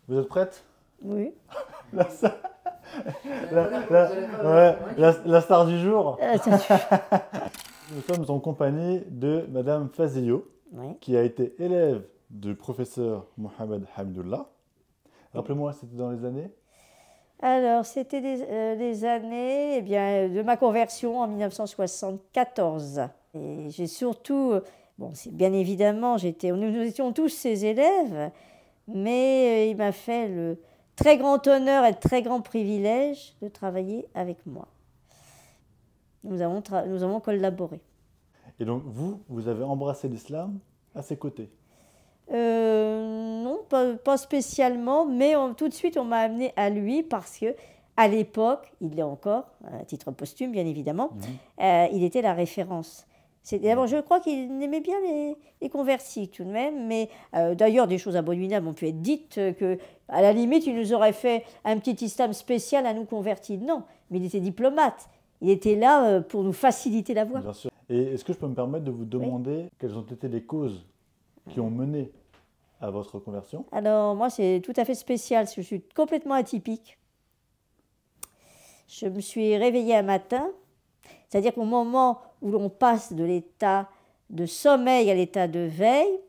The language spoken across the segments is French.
Vous êtes prête? Oui. la, star- la star du jour. Nous sommes en compagnie de Madame Fazilio, Oui. qui a été élève du professeur Mohamed Hamidullah. Rappelez-moi, c'était dans les années? Alors, c'était des années de ma conversion en 1974. Et j'ai surtout, bon, bien évidemment, nous étions tous ses élèves, mais il m'a fait le très grand honneur et le très grand privilège de travailler avec moi. Nous avons collaboré. Et donc, vous avez embrassé l'islam à ses côtés? Non, pas spécialement, mais tout de suite on m'a amené à lui parce que à l'époque, il l'est encore, à titre posthume bien évidemment, il était la référence. D'abord, je crois qu'il aimait bien les convertis tout de même, mais d'ailleurs des choses abominables ont pu être dites, que à la limite il nous aurait fait un petit islam spécial à nous convertis. Non, mais il était diplomate, il était là pour nous faciliter la voie. Bien sûr. Et est-ce que je peux me permettre de vous demander quelles ont été les causes qui ont mené à votre conversion? Alors moi c'est tout à fait spécial, parce que je suis complètement atypique. Je me suis réveillée un matin, c'est-à-dire qu'au moment où l'on passe de l'état de sommeil à l'état de veille,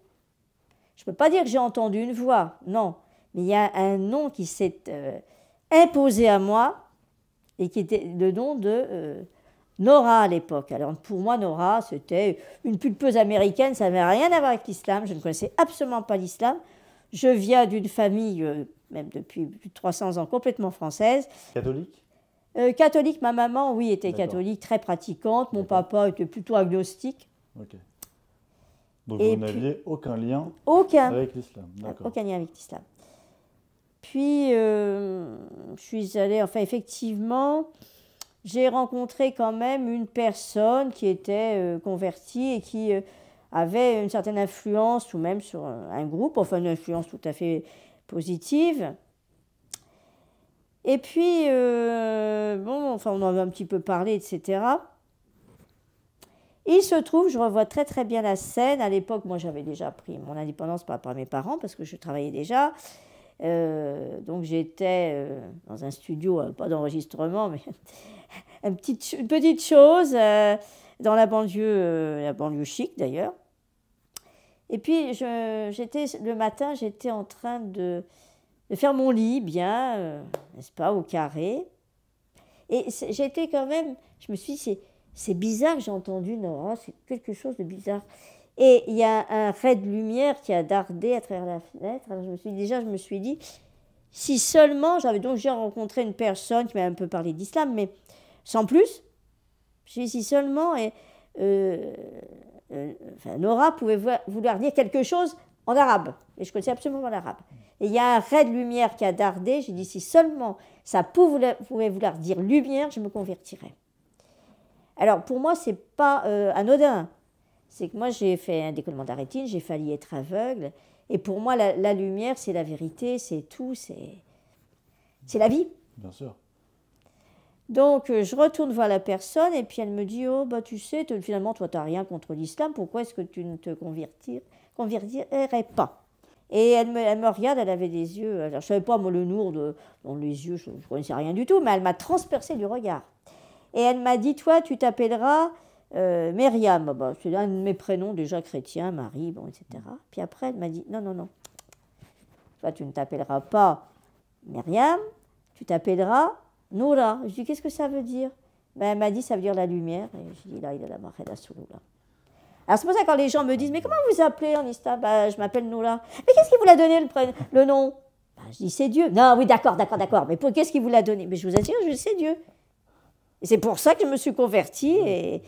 je ne peux pas dire que j'ai entendu une voix, non, mais il y a un nom qui s'est imposé à moi et qui était le nom de Nora à l'époque. Alors pour moi, Nora, c'était une pulpeuse américaine, ça n'avait rien à voir avec l'islam, je ne connaissais absolument pas l'islam. Je viens d'une famille, même depuis plus de 300 ans, complètement française. Catholique? Catholique, ma maman, oui, était catholique, très pratiquante. Mon papa était plutôt agnostique. Ok. Donc vous n'aviez aucun lien avec l'islam? Aucun lien avec l'islam. Puis, je suis allée, enfin, effectivement, j'ai rencontré quand même une personne qui était convertie et qui avait une certaine influence, ou même sur un groupe, enfin, une influence tout à fait positive. Et puis, bon, enfin, on en a un petit peu parlé, etc. Il se trouve, je revois très très bien la scène. À l'époque, moi, j'avais déjà pris mon indépendance par rapport à mes parents, parce que je travaillais déjà. Donc, j'étais dans un studio, pas d'enregistrement, mais une petite chose, dans la banlieue chic, d'ailleurs. Et puis, le matin, j'étais en train de faire mon lit bien, n'est-ce pas, au carré. Et j'étais quand même, je me suis dit, c'est bizarre que j'ai entendu Nora, c'est quelque chose de bizarre. Et il y a un ray de lumière qui a dardé à travers la fenêtre. Alors je me suis dit, si seulement, j'ai rencontré une personne qui m'a un peu parlé d'islam, mais sans plus. J'ai dit, si seulement, Nora pouvait vouloir dire quelque chose en arabe. Et je connaissais absolument l'arabe. Et il y a un ray de lumière qui a dardé. J'ai dit, si seulement ça pouvait vouloir dire lumière, je me convertirais. Alors, pour moi, ce n'est pas anodin. C'est que moi, j'ai fait un décollement de la rétine, j'ai failli être aveugle. Et pour moi, la lumière, c'est la vérité, c'est tout, c'est la vie. Bien sûr. Donc, je retourne voir la personne et puis elle me dit, oh, bah, tu sais, finalement, toi, tu n'as rien contre l'islam, pourquoi est-ce que tu ne te convertirais pas? Et elle me regarde, elle avait des yeux, alors je ne savais pas, moi, le nour dans les yeux, je ne connaissais rien du tout, mais elle m'a transpercé du regard. Et elle m'a dit, toi, tu t'appelleras Myriam. Bah, c'est un de mes prénoms déjà chrétiens, Marie, bon, etc. Puis après, elle m'a dit, non, non, non. Toi, tu ne t'appelleras pas Myriam, tu t'appelleras Noura. Je dis, qu'est-ce que ça veut dire? Ben, elle m'a dit, ça veut dire la lumière. Et je dis, là, il a la marée là. Alors c'est pour ça que quand les gens me disent, mais comment vous appelez en islam? Ben, je m'appelle Noura. Mais qu'est-ce qui vous l'a donné le nom? Ben, je dis, c'est Dieu. Non, oui, d'accord. Mais qu'est-ce qui vous l'a donné? Mais je vous assure, je sais Dieu. Et c'est pour ça que je me suis convertie et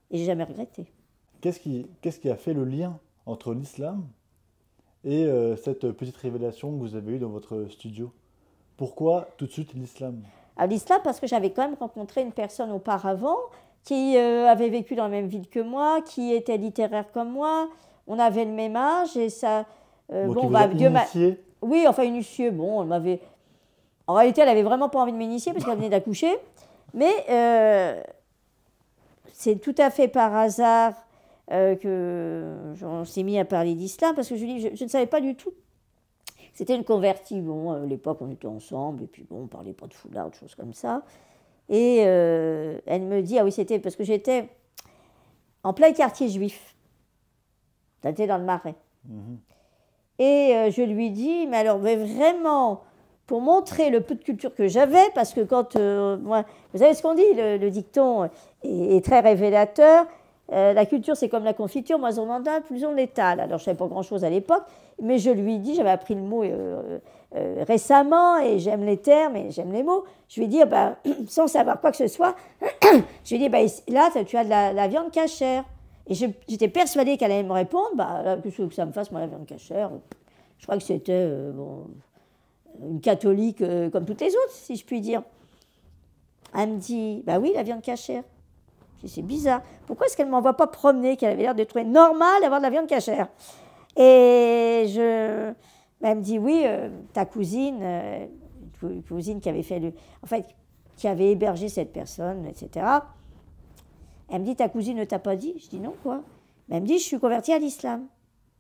j'ai jamais regretté. Qu'est-ce qui a fait le lien entre l'islam et cette petite révélation que vous avez eue dans votre studio? Pourquoi tout de suite l'islam? L'islam, parce que j'avais quand même rencontré une personne auparavant qui avait vécu dans la même ville que moi, qui était littéraire comme moi. On avait le même âge et ça. Dieu m'a. Oui, enfin initié. Bon, elle m'avait. En réalité, elle avait vraiment pas envie de m'initier parce qu'elle venait d'accoucher. Mais c'est tout à fait par hasard que j'en s'est mis à parler d'islam parce que je ne savais pas du tout C'était une convertie. Bon, à l'époque, on était ensemble, et puis bon, on parlait pas de foulard, de choses comme ça. Et elle me dit, ah oui, c'était parce que j'étais en plein quartier juif. J'étais dans le Marais. Et je lui dis, mais alors, mais vraiment, pour montrer le peu de culture que j'avais, parce que quand, moi, vous savez ce qu'on dit, le dicton est très révélateur. La culture, c'est comme la confiture, moins on en a, plus on l'étale. Alors, je ne savais pas grand-chose à l'époque, mais je lui dis, j'avais appris le mot récemment, et j'aime les termes, et j'aime les mots. Je lui dis, ben, sans savoir quoi que ce soit, je lui dis, ben, là, tu as de la viande cachère. Et j'étais persuadée qu'elle allait me répondre, bah, qu'est-ce que ça me fasse, moi, la viande cachère. Je crois que c'était bon, une catholique comme toutes les autres, si je puis dire. Elle me dit, bah oui, la viande cachère. Je dis, c'est bizarre. Pourquoi est-ce qu'elle ne m'envoie pas promener, qu'elle avait l'air de trouver normal d'avoir de la viande cachère? Et elle me dit, oui, ta cousine, une cousine qui avait fait en fait, qui avait hébergé cette personne, etc. Elle me dit, ta cousine ne t'a pas dit? Je dis, non, quoi? Mais elle me dit, je suis convertie à l'islam.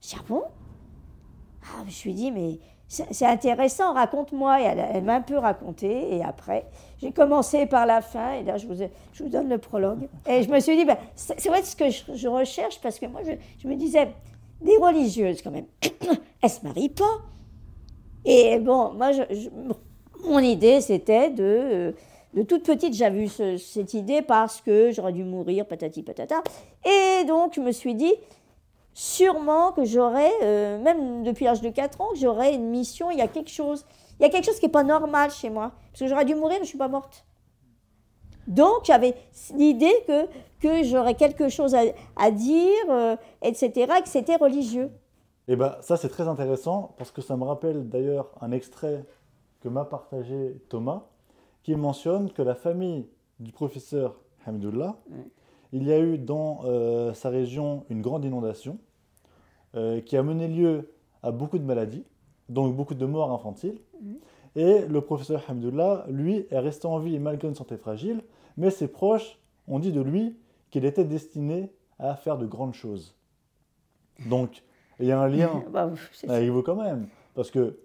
Je dis, ah bon? Ah, je lui dis, mais c'est intéressant, raconte-moi. Et elle m'a un peu raconté, et après, j'ai commencé par la fin, et là, je vous donne le prologue. Et je me suis dit, ben, c'est vrai ce que je recherche, parce que moi, je me disais, des religieuses, quand même, elles ne se marient pas. Et bon, moi, mon idée, c'était de toute petite, j'avais eu cette idée parce que j'aurais dû mourir, patati patata. Et donc, je me suis dit, sûrement que j'aurais, même depuis l'âge de 4 ans, j'aurais une mission, il y a quelque chose. Il y a quelque chose qui n'est pas normal chez moi. Parce que j'aurais dû mourir, mais je ne suis pas morte. Donc, j'avais l'idée que j'aurais quelque chose à dire, etc., et que c'était religieux. Et bien, ça, c'est très intéressant, parce que ça me rappelle d'ailleurs un extrait que m'a partagé Thomas, qui mentionne que la famille du professeur Hamdoullah, il y a eu dans sa région une grande inondation qui a mené lieu à beaucoup de maladies, donc beaucoup de morts infantiles. Et le professeur Hamdoullah, lui, est resté en vie malgré une santé fragile, mais ses proches ont dit de lui qu'il était destiné à faire de grandes choses. Donc, il y a un lien avec vous quand même, parce que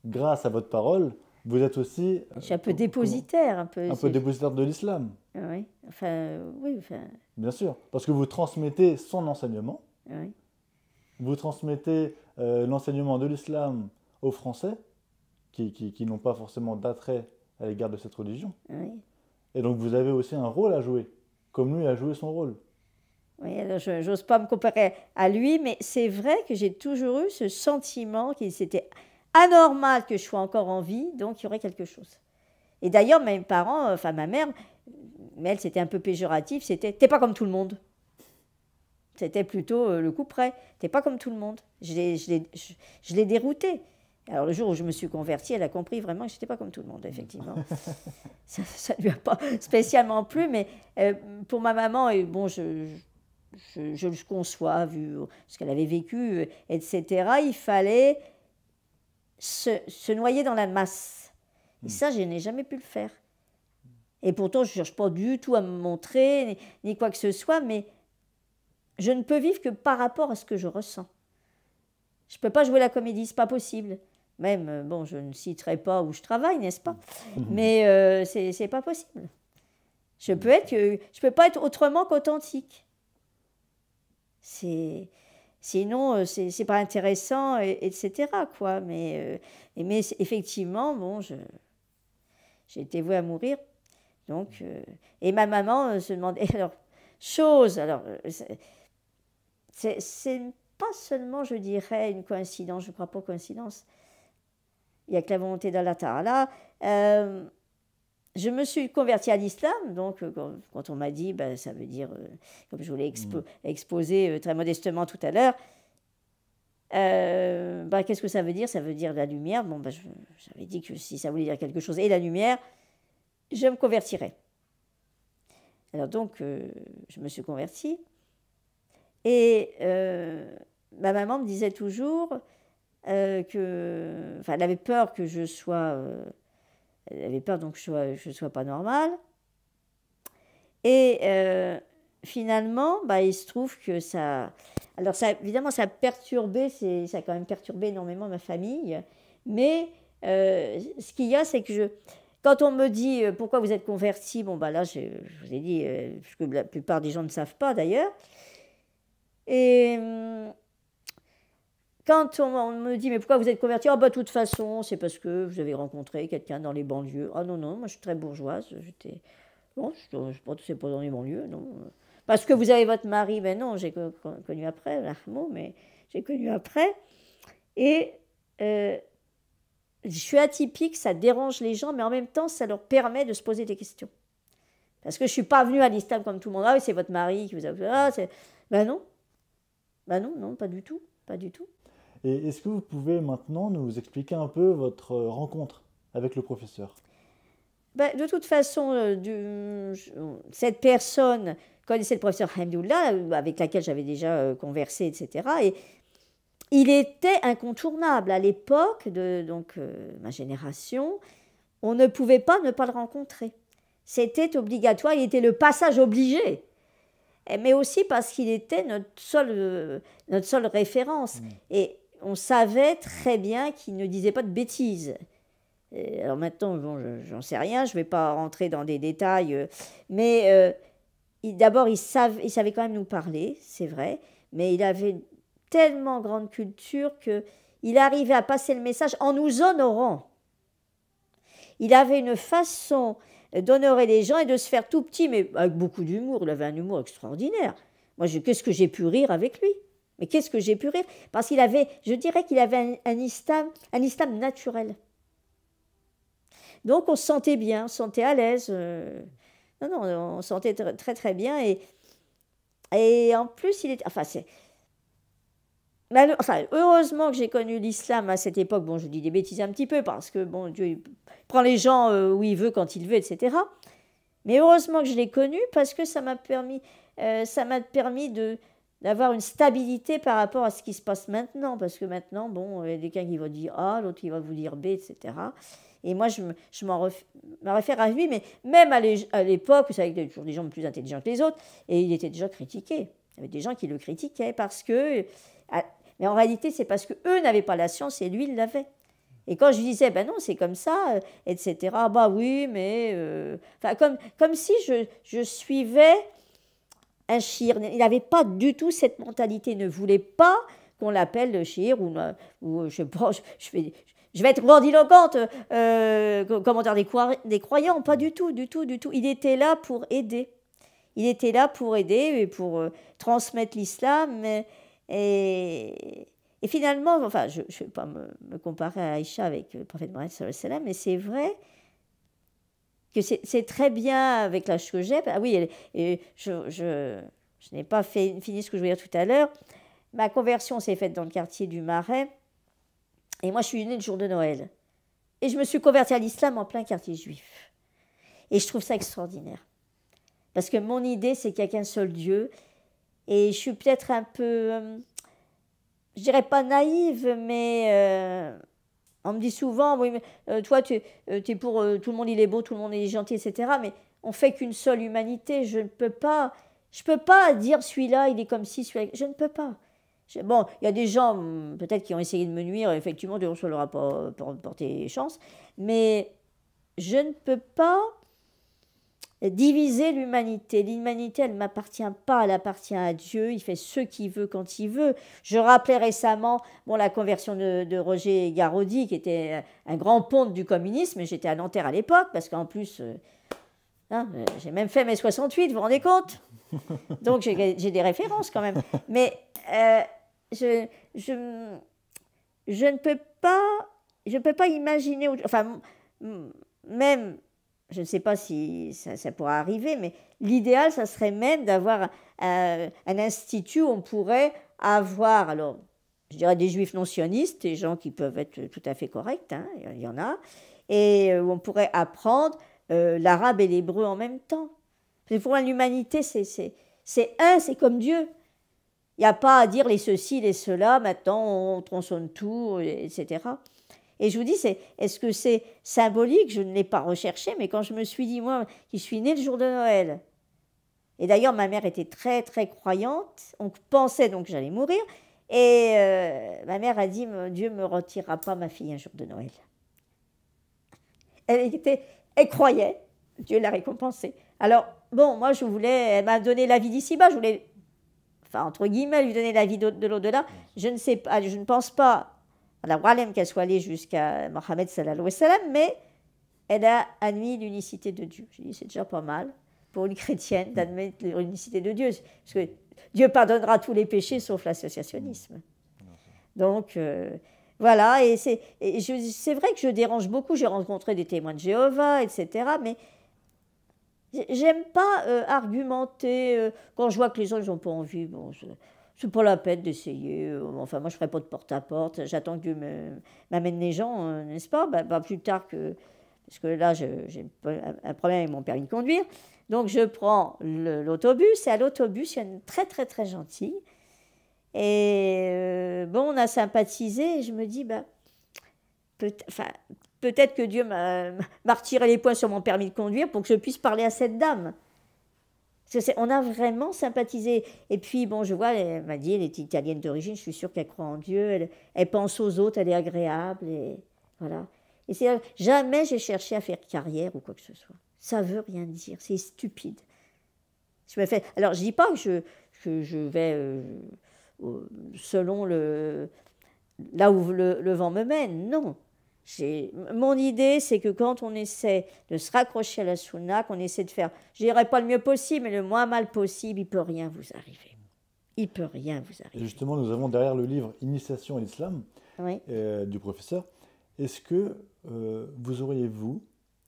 grâce à votre parole, vous êtes aussi... Je suis un peu dépositaire. Un peu dépositaire de l'islam. Oui, enfin, oui. Enfin... Bien sûr, parce que vous transmettez son enseignement. Oui. Vous transmettez l'enseignement de l'islam aux Français, qui n'ont pas forcément d'attrait à l'égard de cette religion. Oui. Et donc vous avez aussi un rôle à jouer, comme lui a joué son rôle. Oui, alors je n'ose pas me comparer à lui, mais c'est vrai que j'ai toujours eu ce sentiment qu'il c'était anormal que je sois encore en vie, donc il y aurait quelque chose. Et d'ailleurs, mes parents, enfin ma mère, mais elle, c'était un peu péjoratif, c'était « t'es pas comme tout le monde ». C'était plutôt le coup près. « T'es pas comme tout le monde ». Je l'ai déroutée. Alors le jour où je me suis convertie, elle a compris vraiment que je n'étais pas comme tout le monde, effectivement. Ça ne lui a pas spécialement plu, mais pour ma maman, et bon, je le conçois, vu ce qu'elle avait vécu, etc., il fallait se noyer dans la masse. Et ça, je n'ai jamais pu le faire. Et pourtant, je ne cherche pas du tout à me montrer, ni quoi que ce soit, mais je ne peux vivre que par rapport à ce que je ressens. Je ne peux pas jouer la comédie, ce n'est pas possible. Même, bon, je ne citerai pas où je travaille, n'est-ce pas? Mais ce n'est pas possible. Je peux pas être autrement qu'authentique. Sinon, c'est pas intéressant, etc., quoi. Mais effectivement, bon, j'ai été vouée à mourir. Donc, et ma maman se demandait, alors, c'est pas seulement, je dirais, une coïncidence, je ne crois pas coïncidence, il n'y a que la volonté d'Allah Ta'ala. Je me suis convertie à l'islam, donc quand on m'a dit, ben, ça veut dire, comme je vous l'ai exposé très modestement tout à l'heure, ben, qu'est-ce que ça veut dire? Ça veut dire la lumière. Bon, ben, j'avais dit que si ça voulait dire quelque chose, et la lumière, je me convertirais. Alors donc, je me suis convertie, et ma maman me disait toujours elle avait peur que je sois... elle avait peur donc que je ne sois pas normale. Et finalement, bah, il se trouve que ça... Alors ça, évidemment, ça a quand même perturbé énormément ma famille. Mais ce qu'il y a, c'est que quand on me dit pourquoi vous êtes converti, bon, bah là, je vous ai dit, parce que la plupart des gens ne savent pas d'ailleurs. Et quand on me dit mais pourquoi vous êtes converti, ah bah de toute façon, c'est parce que vous avez rencontré quelqu'un dans les banlieues. Ah non, non, moi je suis très bourgeoise, j'étais. Bon, c'est pas dans les banlieues, non. Parce que vous avez votre mari, ben non, j'ai connu après, l'Armo, mais j'ai connu après. Et je suis atypique, ça dérange les gens, mais en même temps, ça leur permet de se poser des questions. Parce que je ne suis pas venue à l'islam comme tout le monde. Ah oui, c'est votre mari qui vous a fait. Ah, ben non. Ben non, non, pas du tout. Pas du tout. Et est-ce que vous pouvez maintenant nous expliquer un peu votre rencontre avec le professeur? Ben, de toute façon, cette personne connaissait le professeur Hamdoullah, avec laquelle j'avais déjà conversé, etc. Et il était incontournable. À l'époque de ma génération, on ne pouvait pas ne pas le rencontrer. C'était obligatoire, il était le passage obligé. Mais aussi parce qu'il était notre seule référence. Et on savait très bien qu'il ne disait pas de bêtises. Alors maintenant, bon, j'en sais rien, je ne vais pas rentrer dans des détails, mais d'abord, il savait quand même nous parler, c'est vrai, mais il avait une tellement grande culture qu'il arrivait à passer le message en nous honorant. Il avait une façon d'honorer les gens et de se faire tout petit, mais avec beaucoup d'humour. Il avait un humour extraordinaire. Moi, qu'est-ce que j'ai pu rire avec lui? Mais qu'est-ce que j'ai pu rire? Parce qu'il avait, je dirais qu'il avait un islam naturel. Donc on se sentait bien, on se sentait à l'aise. Non, on se sentait très très bien. Et en plus, il était... heureusement que j'ai connu l'islam à cette époque. Bon, je dis des bêtises un petit peu parce que, bon, Dieu, il prend les gens où il veut, quand il veut, etc. Mais heureusement que je l'ai connu parce que ça m'a permis d'avoir une stabilité par rapport à ce qui se passe maintenant. Parce que maintenant, bon, il y a quelqu'un qui va dire A, l'autre qui va vous dire B, etc. Et moi, je me réfère à lui, mais même à l'époque, vous savez qu'il y avait toujours des gens plus intelligents que les autres, et il était déjà critiqué. Il y avait des gens qui le critiquaient parce que... Mais en réalité, c'est parce qu'eux n'avaient pas la science et lui, il l'avait. Et quand je lui disais, ben non, c'est comme ça, etc., bah oui, mais... comme si je suivais un shir. Il n'avait pas du tout cette mentalité, il ne voulait pas qu'on l'appelle le shir, ou je sais pas, je vais être grandiloquente, commentaire des croyants, pas du tout, du tout, du tout. Il était là pour aider. Il était là pour aider et pour transmettre l'islam. Et finalement, enfin, je ne vais pas me comparer à Aïcha avec le prophète Mohammed sallallahu alayhi wa sallam, mais c'est vrai que c'est très bien avec l'âge que j'ai. Ah oui, je n'ai pas fini ce que je voulais dire tout à l'heure. Ma conversion s'est faite dans le quartier du Marais. Et moi, je suis née le jour de Noël. Et je me suis convertie à l'islam en plein quartier juif. Et je trouve ça extraordinaire. Parce que mon idée, c'est qu'il n'y a qu'un seul Dieu. Et je suis peut-être un peu, je dirais pas naïve, mais on me dit souvent, oui, mais, toi, tu es pour tout le monde, il est beau, tout le monde est gentil, etc. Mais on fait qu'une seule humanité. Je peux pas dire celui-là, il est comme ci, celui-là. Je ne peux pas. Bon, il y a des gens, peut-être, qui ont essayé de me nuire, effectivement, ça ne leur a pas porté chance, mais je ne peux pas diviser l'humanité. L'humanité, elle ne m'appartient pas, elle appartient à Dieu, il fait ce qu'il veut quand il veut. Je rappelais récemment la conversion de Roger Garaudy, qui était un grand ponte du communisme, et j'étais à Nanterre à l'époque, parce qu'en plus, j'ai même fait mai 68, vous vous rendez compte? Donc j'ai des références quand même. Mais je ne peux pas imaginer, enfin, même, je ne sais pas si ça pourra arriver, mais l'idéal, ça serait même d'avoir un institut où on pourrait avoir, alors, je dirais des juifs non sionistes, des gens qui peuvent être tout à fait corrects, hein, il y en a, et où on pourrait apprendre l'arabe et l'hébreu en même temps. Parce que pour moi, l'humanité, c'est comme Dieu. Il n'y a pas à dire les ceci, les cela, maintenant on tronçonne tout, etc. Et je vous dis, est-ce que c'est symbolique? Je ne l'ai pas recherché, mais quand je me suis dit, moi, qui suis née le jour de Noël, et d'ailleurs ma mère était très très croyante, on pensait donc que j'allais mourir, Et ma mère a dit, Dieu ne me retirera pas ma fille un jour de Noël. Elle croyait, Dieu l'a récompensée. Alors, bon, moi, elle m'a donné la vie d'ici-bas, je voulais, enfin, entre guillemets, lui donner la vie de l'au-delà. Je ne sais pas, je ne pense pas, la Walem qu'elle soit allée jusqu'à Mohammed sallallahu alayhi wa sallam, mais elle a admis l'unicité de Dieu. J'ai dit, c'est déjà pas mal pour une chrétienne d'admettre l'unicité de Dieu, parce que Dieu pardonnera tous les péchés sauf l'associationnisme. Donc, voilà, et c'est vrai que je dérange beaucoup, j'ai rencontré des témoins de Jéhovah, etc., mais j'aime pas argumenter, quand je vois que les gens n'ont pas envie, bon, c'est pas la peine d'essayer, enfin moi je ferai pas de porte-à-porte, j'attends que Dieu m'amène les gens, n'est-ce pas, plus tard que, parce que là j'ai un problème avec mon permis de conduire, donc je prends l'autobus, et à l'autobus il y a une très très très gentille, et bon, on a sympathisé, et je me dis, peut-être que Dieu m'a retiré les points sur mon permis de conduire pour que je puisse parler à cette dame. On a vraiment sympathisé. Et puis, bon, je vois, elle m'a dit, elle est italienne d'origine, je suis sûre qu'elle croit en Dieu, elle pense aux autres, elle est agréable, et voilà. Et jamais j'ai cherché à faire carrière ou quoi que ce soit. Ça veut rien dire, c'est stupide. Alors, je dis pas que je vais selon là où le vent me mène, non. Mon idée, c'est que quand on essaie de se raccrocher à la sunna, qu'on essaie de faire, je dirais pas le mieux possible, mais le moins mal possible, il peut rien vous arriver. Il peut rien vous arriver. Et justement, nous avons derrière le livre Initiation à l'islam oui. Du professeur. Est-ce que vous auriez, vous,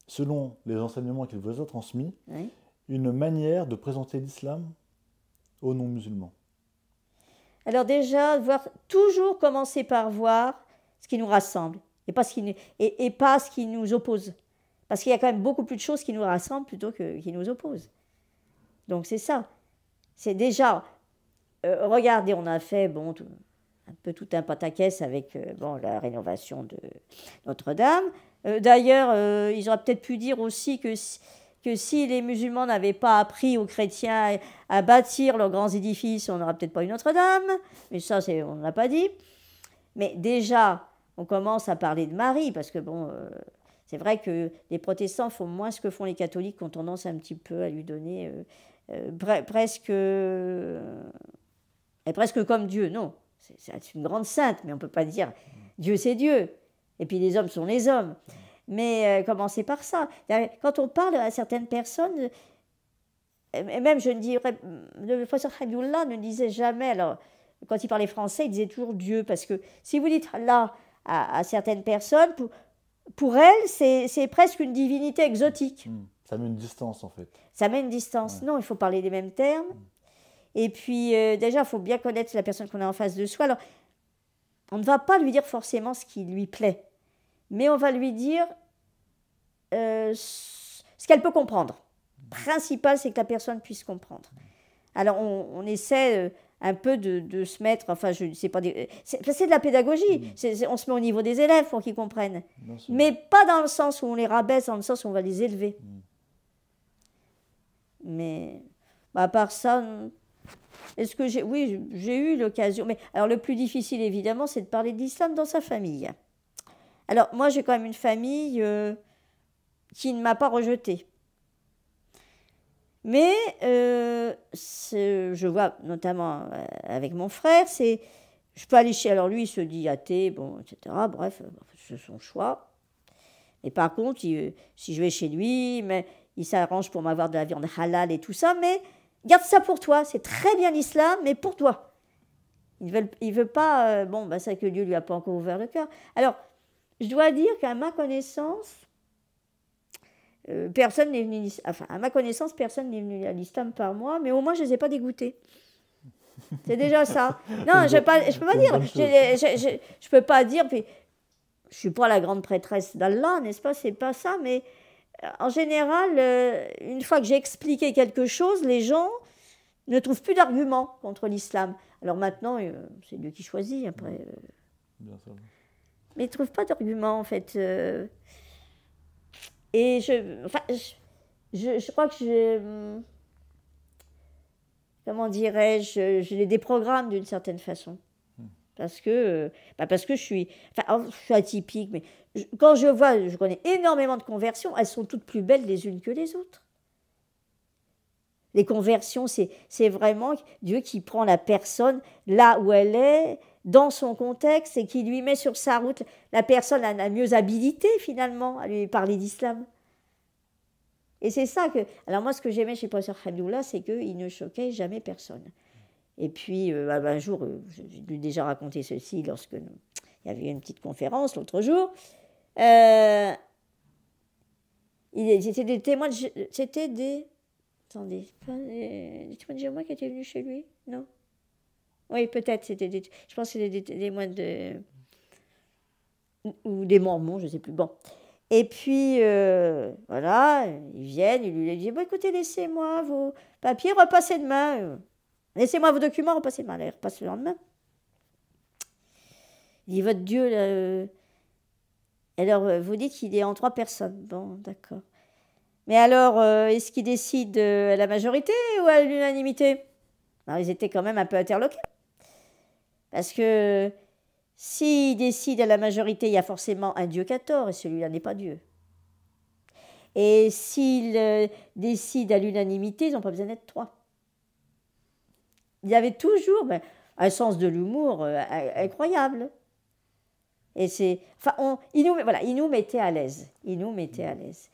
selon les enseignements qu'il vous a transmis, oui. une manière de présenter l'islam aux non-musulmans? Alors déjà, toujours commencer par voir ce qui nous rassemble et pas ce qui nous oppose. Parce qu'il y a quand même beaucoup plus de choses qui nous rassemblent plutôt que qui nous opposent. Donc c'est ça. C'est déjà, regardez, on a fait un peu tout un pataquès avec la rénovation de Notre-Dame. D'ailleurs, ils auraient peut-être pu dire aussi que si les musulmans n'avaient pas appris aux chrétiens à bâtir leurs grands édifices, on n'aurait peut-être pas eu Notre-Dame, mais ça, on ne l'a pas dit. Mais déjà, on commence à parler de Marie, parce que c'est vrai que les protestants font moins ce que font les catholiques, qui ont tendance un petit peu à lui donner presque comme Dieu. Non, c'est une grande sainte, mais on ne peut pas dire Dieu c'est Dieu, et puis les hommes sont les hommes. Mais commencez par ça. Quand on parle à certaines personnes, et même je ne dirais, le professeur Habibullah ne disait jamais, alors quand il parlait français, il disait toujours Dieu, parce que si vous dites là à certaines personnes, pour elles, c'est presque une divinité exotique. Ça met une distance en fait. Ça met une distance. Ouais. Non, il faut parler les mêmes termes. Et puis déjà, il faut bien connaître la personne qu'on a en face de soi. Alors, on ne va pas lui dire forcément ce qui lui plaît. Mais on va lui dire ce qu'elle peut comprendre. Le principal, c'est que la personne puisse comprendre. Alors, on essaie un peu de se mettre, enfin, c'est de la pédagogie. On se met au niveau des élèves pour qu'ils comprennent. Mais pas dans le sens où on les rabaisse, dans le sens où on va les élever. Mais, à part ça, est-ce que j'ai eu l'occasion. Mais alors, le plus difficile, évidemment, c'est de parler de l'islam dans sa famille. Alors, moi, j'ai quand même une famille qui ne m'a pas rejetée. Mais, je vois, notamment avec mon frère, je peux aller chez... Alors, lui, il se dit athée, etc. Bref, c'est son choix. Et par contre, si je vais chez lui, il s'arrange pour m'avoir de la viande halal et tout ça, mais garde ça pour toi. C'est très bien l'islam, mais pour toi. Il veut pas... c'est que Dieu lui a pas encore ouvert le cœur. Alors, je dois dire qu'à ma connaissance, personne n'est venu... Enfin, à ma connaissance, personne n'est venu à l'islam par moi, mais au moins, je ne les ai pas dégoûtés. C'est déjà ça. Non, je peux pas dire. Je peux pas dire... Puis, je ne suis pas la grande prêtresse d'Allah, n'est-ce pas? C'est pas ça, mais en général, une fois que j'ai expliqué quelque chose, les gens ne trouvent plus d'arguments contre l'islam. Alors maintenant, c'est Dieu qui choisit, après. Bien sûr. Mais ils ne trouvent pas d'arguments, en fait. Et je crois que comment dirais-je, je les déprogramme d'une certaine façon. Parce que je suis atypique, mais quand je connais énormément de conversions, elles sont toutes plus belles les unes que les autres. Les conversions, c'est vraiment Dieu qui prend la personne là où elle est, dans son contexte, et qui lui met sur sa route la personne la mieux habilitée, finalement, à lui parler d'islam. Et c'est ça que... Alors moi, ce que j'aimais chez le professeur Hamdoullah, c'est qu'il ne choquait jamais personne. Et puis, un jour, je lui ai déjà raconté ceci lorsque il y avait une petite conférence l'autre jour. C'était des témoins c'était des... Attendez, des témoins de Jéhovah qui étaient venus chez lui? Non? Oui, peut-être, je pense que c'était des témoins ou des mormons, je ne sais plus. Bon. Et puis, voilà, ils viennent, ils lui disent, bon, écoutez, laissez-moi vos papiers, repassez demain. Laissez-moi vos documents, repassez demain. Là, il repasse le lendemain. Il dit, votre Dieu, là, alors, vous dites qu'il est en 3 personnes. Bon, d'accord. Mais alors, est-ce qu'il décide à la majorité ou à l'unanimité? Alors, ils étaient quand même un peu interloqués. Parce que s'il décide à la majorité, il y a forcément un Dieu qui a tort, et celui-là n'est pas Dieu. Et s'il décide à l'unanimité, ils n'ont pas besoin d'être 3. Il y avait toujours un sens de l'humour incroyable. Et il nous mettait à l'aise. Il nous mettait à l'aise.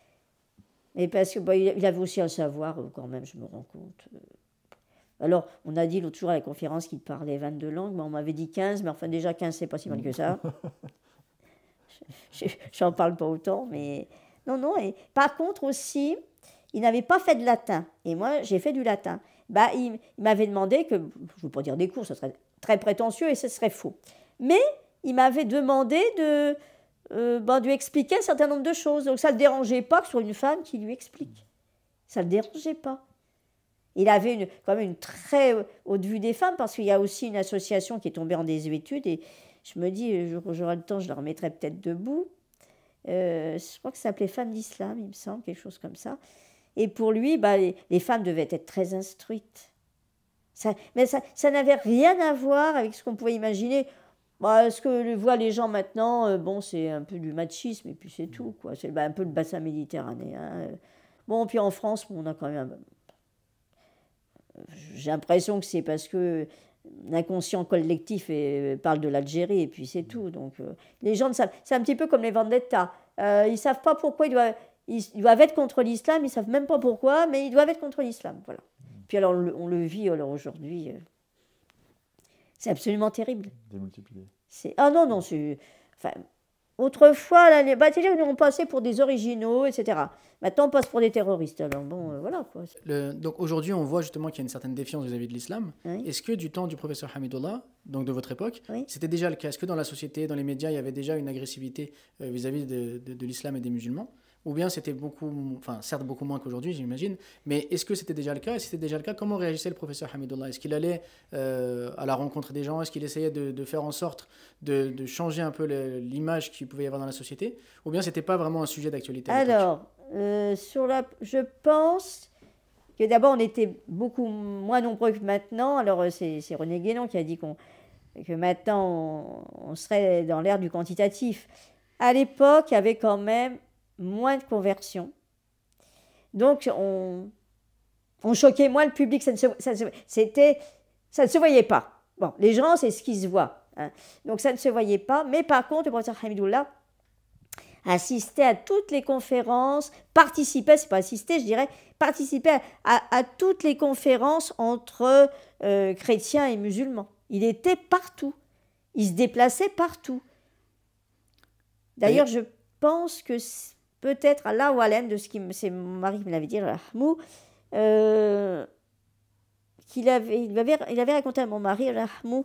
Mais parce qu'il avait aussi un savoir, quand même, je me rends compte. Alors, on a dit l'autre jour à la conférence qu'il parlait 22 langues, mais on m'avait dit 15, mais enfin déjà 15, c'est pas si mal que ça. J'en parle pas autant, mais... Non. Et par contre aussi, il n'avait pas fait de latin. Et moi, j'ai fait du latin. Il m'avait demandé que... Je ne veux pas dire des cours, ce serait très prétentieux et ce serait faux. Mais il m'avait demandé de lui expliquer un certain nombre de choses. Donc ça ne le dérangeait pas que ce soit une femme qui lui explique. Ça ne le dérangeait pas. Il avait quand même une très haute vue des femmes, parce qu'il y a aussi une association qui est tombée en désuétude, et je me dis, j'aurai le temps, je la remettrai peut-être debout. Je crois que ça s'appelait Femmes d'Islam, il me semble, quelque chose comme ça. Et pour lui, les femmes devaient être très instruites. Mais ça n'avait rien à voir avec ce qu'on pouvait imaginer. Ce que voient les gens maintenant, c'est un peu du machisme, et puis c'est tout, quoi. C'est un peu le bassin méditerranéen. Bon, puis en France, on a quand même... J'ai l'impression que c'est parce que l'inconscient collectif parle de l'Algérie, et puis c'est tout. Donc, les gens ne savent... C'est un petit peu comme les vendettas. Ils ne savent pas pourquoi ils doivent être contre l'islam, ils ne savent même pas pourquoi, mais ils doivent être contre l'islam. Voilà. Puis alors, on le vit aujourd'hui. C'est absolument terrible. Démultiplié. Ah non, c'est... Enfin, autrefois, les bâteliers nous ont passé pour des originaux, etc. Maintenant, on passe pour des terroristes. Alors bon, voilà quoi. Donc aujourd'hui, on voit justement qu'il y a une certaine défiance vis-à-vis de l'islam. Oui. Est-ce que du temps du professeur Hamidullah, donc de votre époque, oui. C'était déjà le cas? Est-ce que dans la société, dans les médias, il y avait déjà une agressivité vis-à-vis de l'islam et des musulmans? Ou bien c'était certes beaucoup moins qu'aujourd'hui, j'imagine, mais est-ce que c'était déjà le cas? Et si c'était déjà le cas, comment réagissait le professeur Hamidullah? Est-ce qu'il allait à la rencontre des gens? Est-ce qu'il essayait de faire en sorte de changer un peu l'image qu'il pouvait y avoir dans la société? Ou bien c'était pas vraiment un sujet d'actualité? Alors, je pense que d'abord on était beaucoup moins nombreux que maintenant. Alors c'est René Guénon qui a dit que maintenant on serait dans l'ère du quantitatif. À l'époque, il y avait quand même moins de conversions. Donc, on choquait moins le public. Ça ne se voyait pas. Bon, les gens, c'est ce qui se voit. Hein. Donc, ça ne se voyait pas. Mais par contre, le professeur Hamidullah assistait à toutes les conférences, participait, c'est pas assister, je dirais, participait à toutes les conférences entre chrétiens et musulmans. Il était partout. Il se déplaçait partout. D'ailleurs, je pense que peut-être, Allah Walem, c'est mon mari qui me l'avait dit, Rahmou, il avait raconté à mon mari, Rahmou,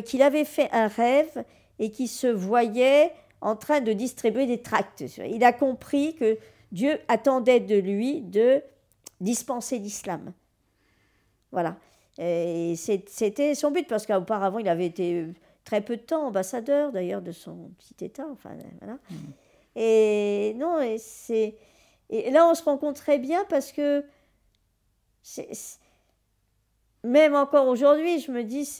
qu'il avait fait un rêve et qu'il se voyait en train de distribuer des tracts. Il a compris que Dieu attendait de lui de dispenser l'islam. Voilà. Et c'était son but, parce qu'auparavant, il avait été très peu de temps ambassadeur, d'ailleurs, de son petit État. Enfin, voilà. Et non, et là, on se rend compte très bien, parce que même encore aujourd'hui, je me dis, si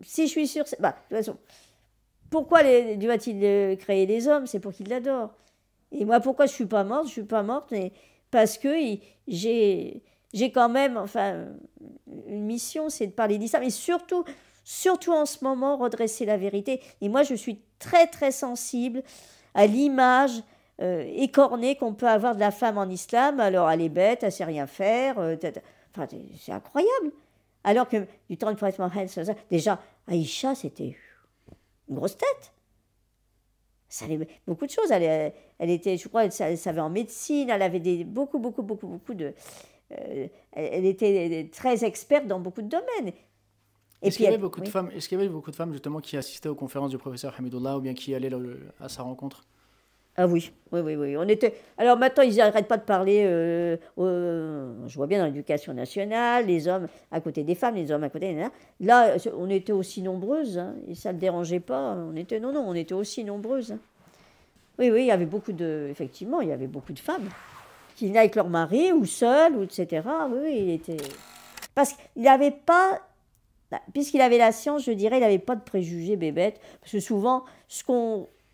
je suis sûre... Bah, de toute façon, pourquoi Dieu a-t-il créé les hommes? C'est pour qu'ils l'adorent. Et moi, pourquoi je ne suis pas morte? Je ne suis pas morte, mais parce que j'ai quand même, enfin, une mission, c'est de parler d'islam. Et surtout en ce moment, redresser la vérité. Et moi, je suis très, très sensible à l'image écornée qu'on peut avoir de la femme en islam. Alors, elle est bête, elle ne sait rien faire. Enfin, c'est incroyable. Alors que du temps du prophète Mohammed, déjà, Aïcha, c'était une grosse tête. Ça avait beaucoup de choses. Elle était, je crois, elle savait en médecine, elle avait beaucoup de... elle était très experte dans beaucoup de domaines. Est-ce qu'il y avait beaucoup de femmes, est-ce qu'il y avait beaucoup de femmes justement qui assistaient aux conférences du professeur Hamidullah ou bien qui allaient à sa rencontre? Ah oui. On était... Alors maintenant, ils n'arrêtent pas de parler, je vois bien dans l'éducation nationale, les hommes à côté des femmes, les hommes à côté des... Là, on était aussi nombreuses, hein, et ça ne le dérangeait pas. On était aussi nombreuses. Hein. Oui, il y avait effectivement, il y avait beaucoup de femmes qui venaient avec leur mari ou seules, ou etc. Oui, il était... Parce qu'il n'avait pas... Puisqu'il avait la science, je dirais, il n'avait pas de préjugés bébêtes. Parce que souvent,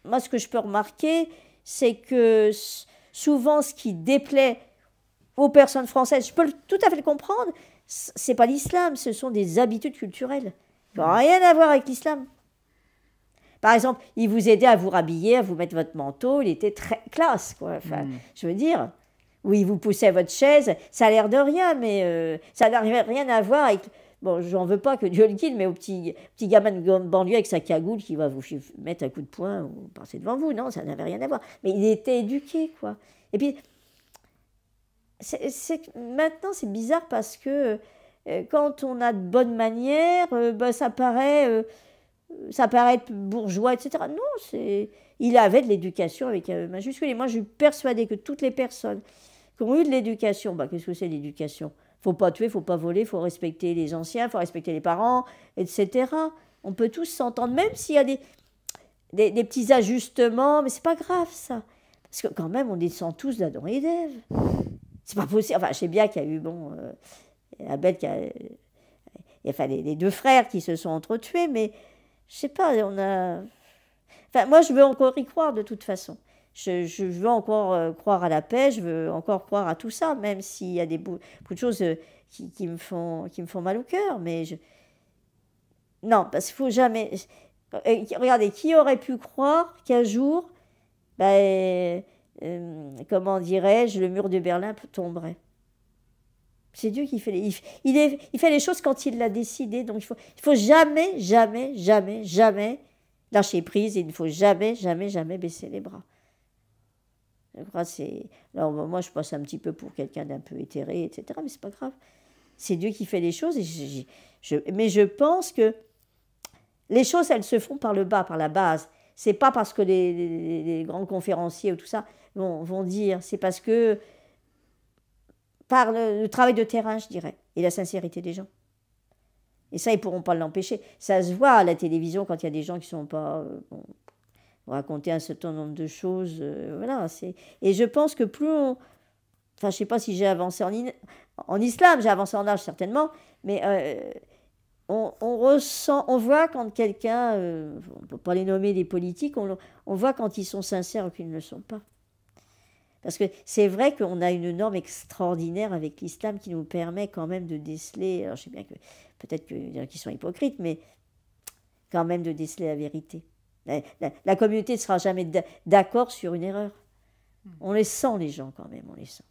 moi, ce que je peux remarquer, c'est que souvent, ce qui déplaît aux personnes françaises, je peux tout à fait le comprendre, c'est pas l'islam, ce sont des habitudes culturelles. Ça n'a rien à voir avec l'islam. Par exemple, il vous aidait à vous rhabiller, à vous mettre votre manteau, il était très classe, quoi. Enfin, je veux dire, ou il vous poussait votre chaise, ça a l'air de rien, mais ça n'a rien à voir avec... Bon, j'en veux pas que Dieu le guide, mais au petit gamin de banlieue avec sa cagoule qui va vous mettre un coup de poing ou passer devant vous, non, ça n'avait rien à voir. Mais il était éduqué, quoi. Et puis, maintenant, c'est bizarre parce que quand on a de bonnes manières, ça paraît être bourgeois, etc. Non, il avait de l'éducation avec majuscule. Et moi, je suis persuadée que toutes les personnes qui ont eu de l'éducation, qu'est-ce que c'est l'éducation ? Faut pas tuer, faut pas voler, faut respecter les anciens, faut respecter les parents, etc. On peut tous s'entendre, même s'il y a des petits ajustements, mais c'est pas grave ça. Parce que quand même, on descend tous d'Adam et d'Ève. C'est pas possible. Enfin, je sais bien qu'il y a eu, Abel enfin, les deux frères qui se sont entretués, mais je sais pas, Enfin, moi, je veux encore y croire de toute façon. Je veux encore croire à la paix, je veux encore croire à tout ça, même s'il y a beaucoup de choses qui me font mal au cœur. Mais non, parce qu'il ne faut jamais... Regardez, qui aurait pu croire qu'un jour, comment dirais-je, le mur de Berlin tomberait? C'est Dieu qui fait il fait les choses quand il l'a décidé. Donc il faut jamais, jamais, jamais, jamais lâcher prise. Il ne faut jamais, jamais, jamais baisser les bras. Je crois alors moi je passe un petit peu pour quelqu'un d'un peu éthéré, etc. Mais c'est pas grave. C'est Dieu qui fait les choses. Mais je pense que les choses, elles se font par le bas, par la base. C'est pas parce que les grands conférenciers ou tout ça vont dire. C'est parce que par le travail de terrain, je dirais, et la sincérité des gens. Et ça, ils pourront pas l'empêcher. Ça se voit à la télévision quand il y a des gens qui sont pas... raconter un certain nombre de choses, voilà. Et je pense que plus on... Enfin, je ne sais pas si j'ai avancé en islam, j'ai avancé en âge certainement, mais on ressent, on voit quand quelqu'un, on ne peut pas les nommer des politiques, on voit quand ils sont sincères ou qu'ils ne le sont pas. Parce que c'est vrai qu'on a une norme extraordinaire avec l'islam qui nous permet quand même de déceler, alors je sais bien que peut-être qu'il y en a qui sont hypocrites, mais quand même de déceler la vérité. La communauté ne sera jamais d'accord sur une erreur. On les sent, les gens, quand même, on les sent.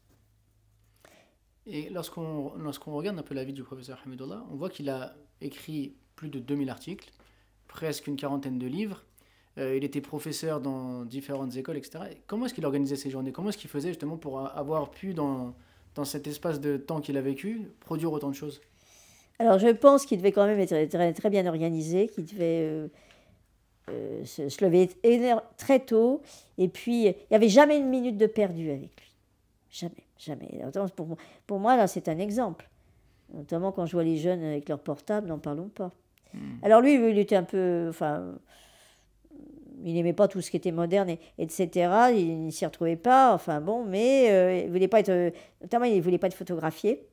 Et lorsqu'on regarde un peu la vie du professeur Hamidullah, on voit qu'il a écrit plus de 2000 articles, presque une quarantaine de livres. Il était professeur dans différentes écoles, etc. Et comment est-ce qu'il organisait ses journées? Comment est-ce qu'il faisait justement pour avoir pu, dans cet espace de temps qu'il a vécu, produire autant de choses? Alors, je pense qu'il devait quand même être très, très bien organisé, qu'il devait... se lever très tôt, et puis il n'y avait jamais une minute de perdu avec lui. Jamais. Pour moi, là, c'est un exemple. Notamment quand je vois les jeunes avec leur portable, n'en parlons pas. Alors lui, il était un peu... Enfin, il n'aimait pas tout ce qui était moderne, etc. Il ne s'y retrouvait pas, enfin bon, mais il voulait pas être... notamment, il ne voulait pas être photographié.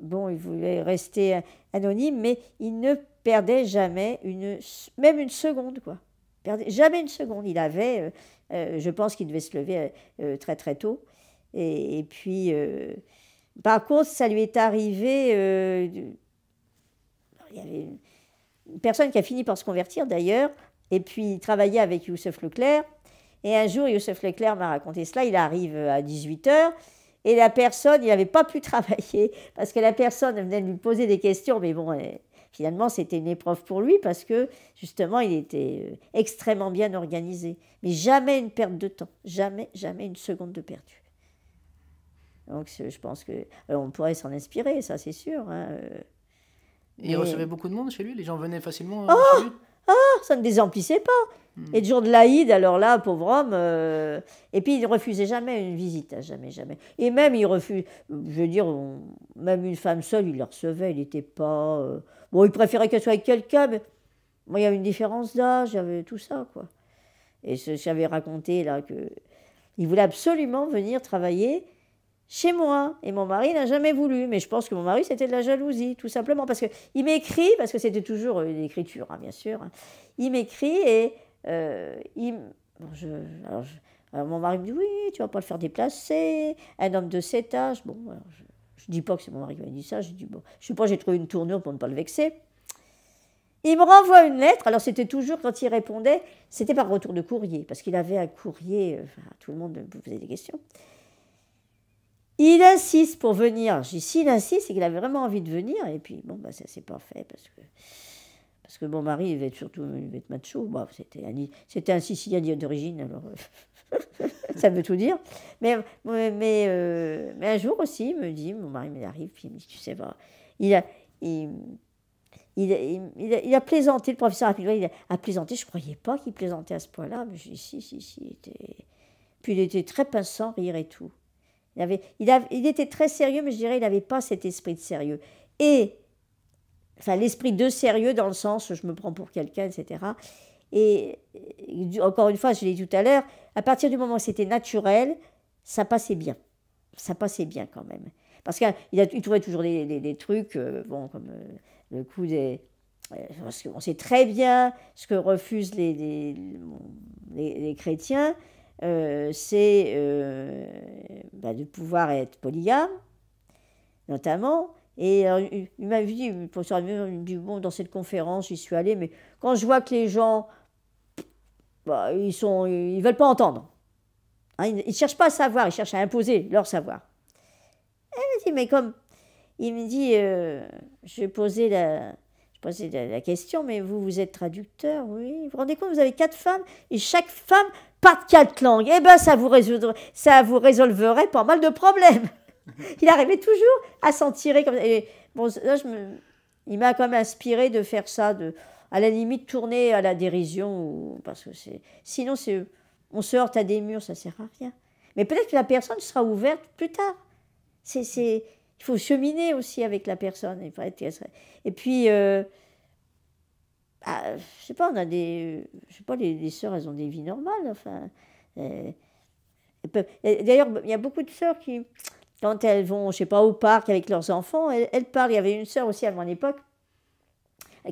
Bon, il voulait rester anonyme, mais il ne perdait jamais même une seconde, quoi. Jamais une seconde. Il avait, je pense qu'il devait se lever très très tôt. Et puis, par contre, ça lui est arrivé. Il y avait une personne qui a fini par se convertir d'ailleurs, et puis il travaillait avec Youssef Leclerc. Et un jour, Youssef Leclerc m'a raconté cela. Il arrive à 18h. Et la personne, il n'avait pas pu travailler parce que la personne venait de lui poser des questions. Mais bon, finalement, c'était une épreuve pour lui parce que, justement, il était extrêmement bien organisé. Mais jamais une perte de temps. Jamais, jamais une seconde de perdu. Donc, je pense que... Alors, on pourrait s'en inspirer, ça, c'est sûr. Hein. Il recevait beaucoup de monde chez lui? Les gens venaient facilement chez lui? Ça ne désemplissait pas. Et le jour de l'Aïd, alors là, pauvre homme, et puis il ne refusait jamais une visite, hein, jamais, jamais. Et même, il refuse, je veux dire, même une femme seule, il la recevait, il n'était pas... Bon, il préférait qu'elle soit avec quelqu'un, mais moi, il y avait une différence d'âge, il y avait tout ça, quoi. Et j'avais raconté, là, qu'il voulait absolument venir travailler chez moi. Et mon mari n'a jamais voulu. Mais je pense que mon mari, c'était de la jalousie, tout simplement. Parce qu'il m'écrit, parce que c'était toujours une écriture, hein, bien sûr. Hein. Il m'écrit et... alors mon mari me dit, oui, tu vas pas le faire déplacer, un homme de cet âge. Bon, je dis pas que c'est mon mari qui m'a dit ça, je dis, bon, je sais pas, j'ai trouvé une tournure pour ne pas le vexer. Il me renvoie une lettre, alors c'était toujours, quand il répondait, c'était par retour de courrier, parce qu'il avait un courrier, tout le monde me posait des questions. Il insiste pour venir. Je dis, s'il insiste, c'est qu'il avait vraiment envie de venir, et puis, bon, bah, ça s'est pas fait, parce que mon mari, il devait être macho. Bon, c'était un Sicilien d'origine, alors ça veut tout dire. Mais un jour aussi, il me dit, mon mari m'arrive, puis il me dit, tu sais pas, il a plaisanté, le professeur Rapidouin, il a plaisanté, je ne croyais pas qu'il plaisantait à ce point-là, mais je dis, si, puis il était très pinçant, rire et tout. Il était très sérieux, mais je dirais, il n'avait pas cet esprit de sérieux. Enfin, l'esprit de sérieux dans le sens je me prends pour quelqu'un, etc. Et encore une fois, je l'ai dit tout à l'heure, à partir du moment où c'était naturel, ça passait bien. Ça passait bien quand même. Parce qu'il trouvait toujours des trucs, bon, comme le coup des... Parce qu'on sait très bien ce que refusent les chrétiens, c'est de pouvoir être polygame, notamment. Et il m'a dit, le professeur me dit, bon, dans cette conférence, j'y suis allée, mais quand je vois que les gens, ils veulent pas entendre. Hein, ils ne cherchent pas à savoir, ils cherchent à imposer leur savoir. Et il me dit, je posais la question, mais vous êtes traducteur, oui. Vous vous rendez compte, vous avez 4 femmes, et chaque femme parle 4 langues. Eh bien, ça vous résolverait pas mal de problèmes. Il arrivait toujours à s'en tirer comme ça. Et bon, là, il m'a quand même inspiré de faire ça, à la limite tourner à la dérision, parce que sinon on se heurte à des murs, ça ne sert à rien. Mais peut-être que la personne sera ouverte plus tard. Il faut cheminer aussi avec la personne. Et puis, je sais pas, les sœurs, elles ont des vies normales. Enfin, d'ailleurs, il y a beaucoup de sœurs qui... Quand elles vont, je sais pas, au parc avec leurs enfants, elles parlent. Il y avait une sœur aussi à mon époque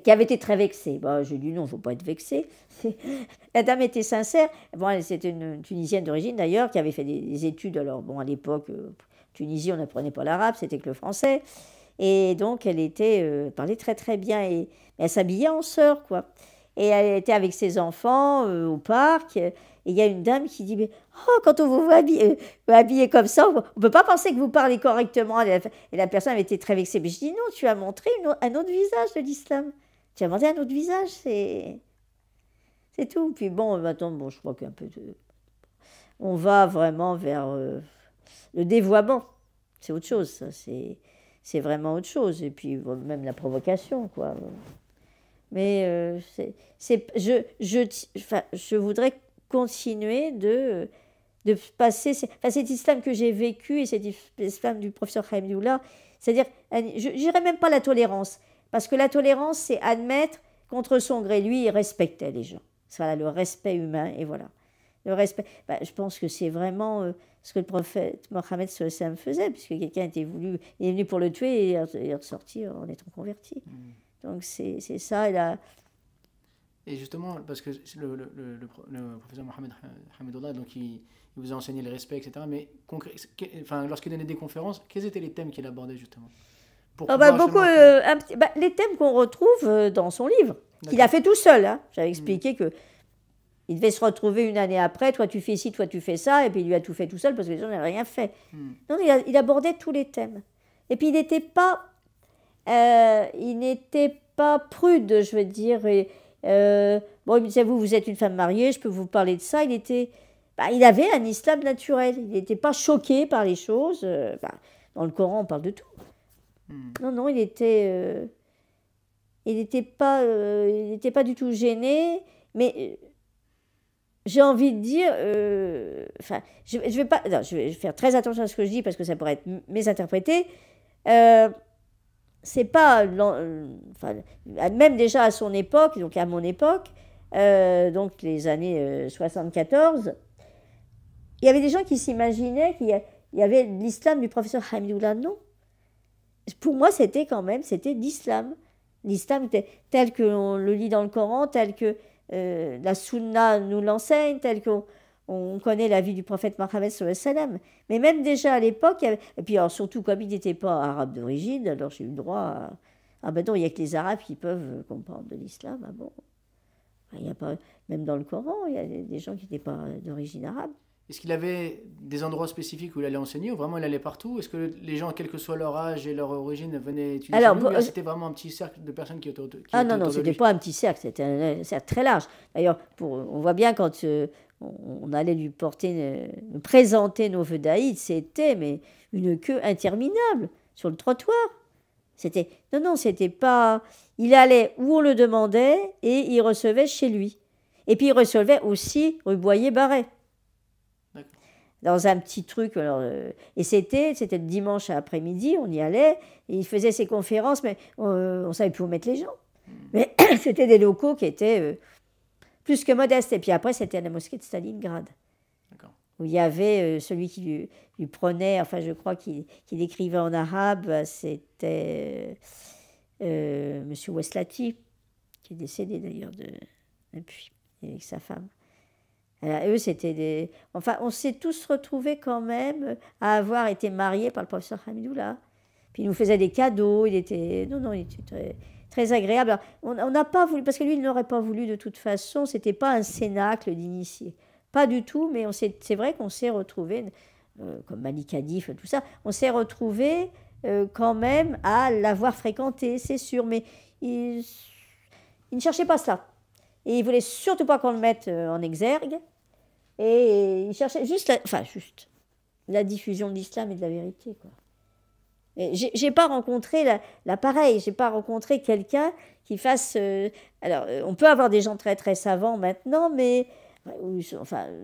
qui avait été très vexée. J'ai dit non, il ne faut pas être vexée. La dame était sincère. Bon, c'était une Tunisienne d'origine d'ailleurs, qui avait fait des études. Alors, bon, à l'époque, Tunisie, on n'apprenait pas l'arabe, c'était que le français. Et donc, elle parlait très très bien. Et elle s'habillait en sœur, quoi. Et elle était avec ses enfants au parc. Et il y a une dame qui dit, mais quand on vous voit habillé comme ça, on ne peut pas penser que vous parlez correctement. Et la personne avait été très vexée. Mais je dis, non, tu as montré un autre visage de l'islam. Tu as montré un autre visage, c'est tout. Puis bon, maintenant, je crois qu'un peu on va vraiment vers le dévoiement. C'est autre chose, ça. C'est vraiment autre chose. Et puis, même la provocation, quoi. Mais je voudrais continuer de passer... cet islam que j'ai vécu et cet islam du professeur Hamdoullah, c'est-à-dire, je n'irais même pas la tolérance, parce que la tolérance, c'est admettre contre son gré. Lui, il respectait les gens. Voilà, le respect humain, et voilà. Le respect. Je pense que c'est vraiment ce que le prophète Mohammed sallam faisait, puisque quelqu'un il est venu pour le tuer et est ressorti en étant converti. Donc c'est ça. Et justement, parce que le professeur Mohamed Hamidullah, donc il vous a enseigné le respect, etc. Mais lorsqu'il donnait des conférences, quels étaient les thèmes qu'il abordait justement les thèmes qu'on retrouve dans son livre, qu'il a fait tout seul. Hein. J'avais expliqué que il devait se retrouver une année après, toi tu fais ci, toi tu fais ça, et puis il lui a tout fait tout seul parce que les gens n'avaient rien fait. Non, il abordait tous les thèmes. Et puis il n'était pas prude, je veux dire. Et, il me disait, vous êtes une femme mariée, je peux vous parler de ça. Il avait un islam naturel. Il n'était pas choqué par les choses. Dans le Coran, on parle de tout. Non, il n'était pas du tout gêné. Mais j'ai envie de dire, je vais faire très attention à ce que je dis parce que ça pourrait être mésinterprété. C'est pas, même déjà à son époque, donc à mon époque, donc les années 74, il y avait des gens qui s'imaginaient qu'il y avait l'islam du professeur Hamidullah. Non. Pour moi, c'était l'islam. L'islam tel qu'on le lit dans le Coran, tel que la Sunna nous l'enseigne, tel qu'on connaît la vie du prophète Mohammed sallallahu alayhi wa sallam. Mais même déjà à l'époque, et puis alors, surtout comme il n'était pas arabe d'origine, alors j'ai eu le droit à... Ah ben non, il n'y a que les Arabes qui peuvent comprendre de l'islam. Ah bon, il y a pas... Même dans le Coran, il y a des gens qui n'étaient pas d'origine arabe. Est-ce qu'il avait des endroits spécifiques où il allait enseigner ou vraiment il allait partout? Est-ce que les gens, quel que soit leur âge et leur origine, venaient étudier chez lui, ou bien c'était vraiment un petit cercle de personnes qui étaient autour de lui? Non, c'était pas un petit cercle, c'était un cercle très large. D'ailleurs, on voit bien quand on allait lui présenter nos vœux d'Aïd, c'était une queue interminable sur le trottoir. C'était pas... Il allait où on le demandait et il recevait chez lui. Et puis il recevait aussi rue Boyer-Barret. Dans un petit truc. Et c'était le dimanche après-midi, on y allait, et il faisait ses conférences, mais on ne savait plus où mettre les gens. Mais c'était des locaux qui étaient plus que modestes. Et puis après, c'était la mosquée de Stalingrad. D'accord. Où il y avait celui qui lui prenait, enfin je crois qu'il écrivait en arabe, c'était M. Weslati, qui est décédé d'ailleurs depuis, avec sa femme. Alors, eux, c'était des... Enfin, on s'est tous retrouvés quand même à avoir été mariés par le professeur Hamidullah. Puis il nous faisait des cadeaux, il était très, très agréable. Alors, on n'a pas voulu, parce que lui, il n'aurait pas voulu de toute façon, c'était pas un cénacle d'initiés. Pas du tout, mais c'est vrai qu'on s'est retrouvés, comme Malik Hadif, tout ça, on s'est retrouvés quand même à l'avoir fréquenté, c'est sûr, mais il ne cherchait pas cela. Et il ne voulait surtout pas qu'on le mette en exergue. Et il cherchait juste la diffusion de l'islam et de la vérité, quoi. J'ai pas rencontré pareil, j'ai pas rencontré quelqu'un qui fasse... alors, on peut avoir des gens très très savants maintenant, mais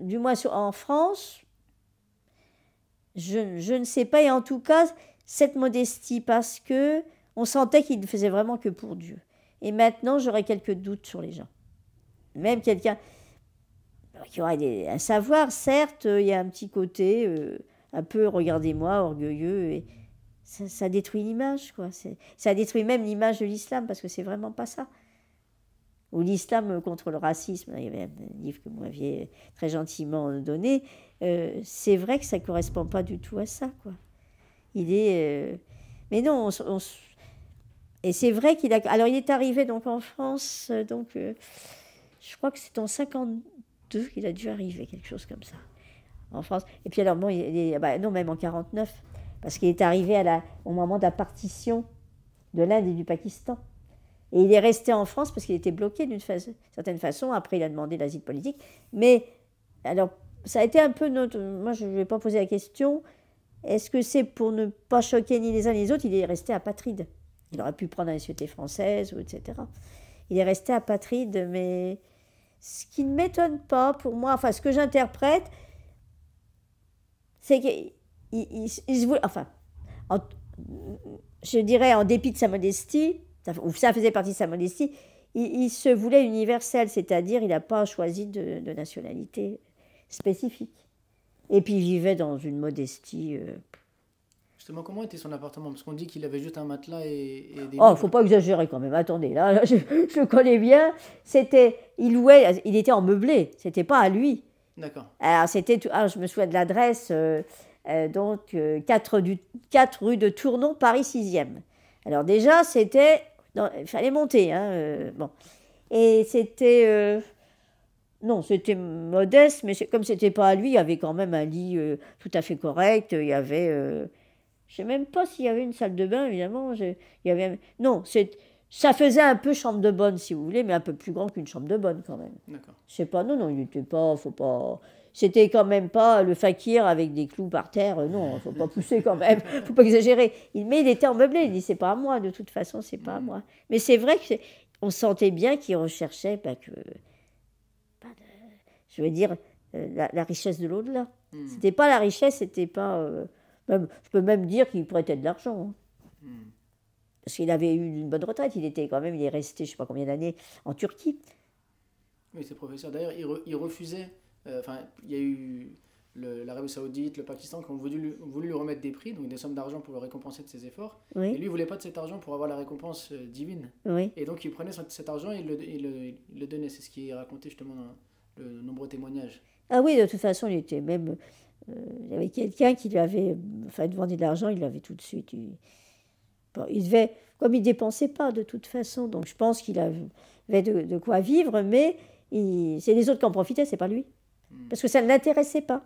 du moins en France, je ne sais pas. Et en tout cas, cette modestie, parce que on sentait qu'il ne faisait vraiment que pour Dieu. Et maintenant, j'aurais quelques doutes sur les gens. Même quelqu'un qui aurait un savoir, certes, il y a un petit côté un peu, regardez-moi, orgueilleux, et ça détruit l'image, quoi. Ça détruit même l'image de l'islam, parce que c'est vraiment pas ça. Ou l'islam contre le racisme, il y avait un livre que vous m'aviez très gentiment donné, c'est vrai que ça ne correspond pas du tout à ça, quoi. Il est... mais non, et c'est vrai qu'il a... Alors, il est arrivé donc en France, je crois que c'est en 52 qu'il a dû arriver, quelque chose comme ça, en France. Et puis alors, bon, non, même en 49, parce qu'il est arrivé au moment de la partition de l'Inde et du Pakistan. Et il est resté en France parce qu'il était bloqué d'une certaine façon. Après, il a demandé l'asile politique. Mais, alors, ça a été un peu notre... Moi, je ne vais pas poser la question. Est-ce que c'est pour ne pas choquer ni les uns ni les autres? Il est resté apatride. Il aurait pu prendre la nationalité française, etc. Il est resté apatride, mais... Ce qui ne m'étonne pas pour moi, enfin ce que j'interprète, c'est qu'il se voulait, je dirais en dépit de sa modestie, ou ça faisait partie de sa modestie, il se voulait universel, c'est-à-dire il n'a pas choisi de nationalité. spécifique. Et puis il vivait dans une modestie. Justement, comment était son appartement? Parce qu'on dit qu'il avait juste un matelas et des Oh, meubles. faut pas exagérer quand même. Attendez, là, je le connais bien. Il était en meublé. C'était pas à lui. D'accord. Alors je me souviens de l'adresse. Donc 4 rue de Tournon, Paris 6e. Alors déjà, il fallait monter. Hein, bon. Et c'était... non, c'était modeste, mais comme c'était pas à lui, il y avait quand même un lit tout à fait correct. Il y avait... je sais même pas s'il y avait une salle de bain, évidemment. Non, ça faisait un peu chambre de bonne, si vous voulez, mais un peu plus grand qu'une chambre de bonne, quand même. D'accord. Je sais pas, non, il n'était pas... Faut pas... C'était quand même pas le fakir avec des clous par terre. Non, faut pas pousser quand même. Faut pas exagérer. Mais il était emmeublé. Il dit, c'est pas à moi. De toute façon, c'est pas à moi. Mais c'est vrai qu'on sentait bien qu'il recherchait je veux dire, la richesse de l'au-delà. C'était pas la richesse, c'était pas... je peux même dire qu'il prêtait de l'argent. Hein. Parce qu'il avait eu une bonne retraite. Il est resté, je sais pas combien d'années, en Turquie. Oui, c'est professeur. D'ailleurs, il refusait... il y a eu l'Arabie Saoudite, le Pakistan qui ont voulu lui remettre des prix, donc des sommes d'argent pour le récompenser de ses efforts. Oui. Et lui, il ne voulait pas de cet argent pour avoir la récompense divine. Oui. Et donc, il prenait cet argent et il le donnait. C'est ce qui est raconté justement dans de nombreux témoignages. Ah oui, de toute façon, il était même... il y avait quelqu'un qui lui avait demandé de l'argent, il l'avait tout de suite. Il devait... Comme il ne dépensait pas, de toute façon, donc je pense qu'il avait de quoi vivre, mais c'est les autres qui en profitaient, c'est pas lui. Parce que ça ne l'intéressait pas.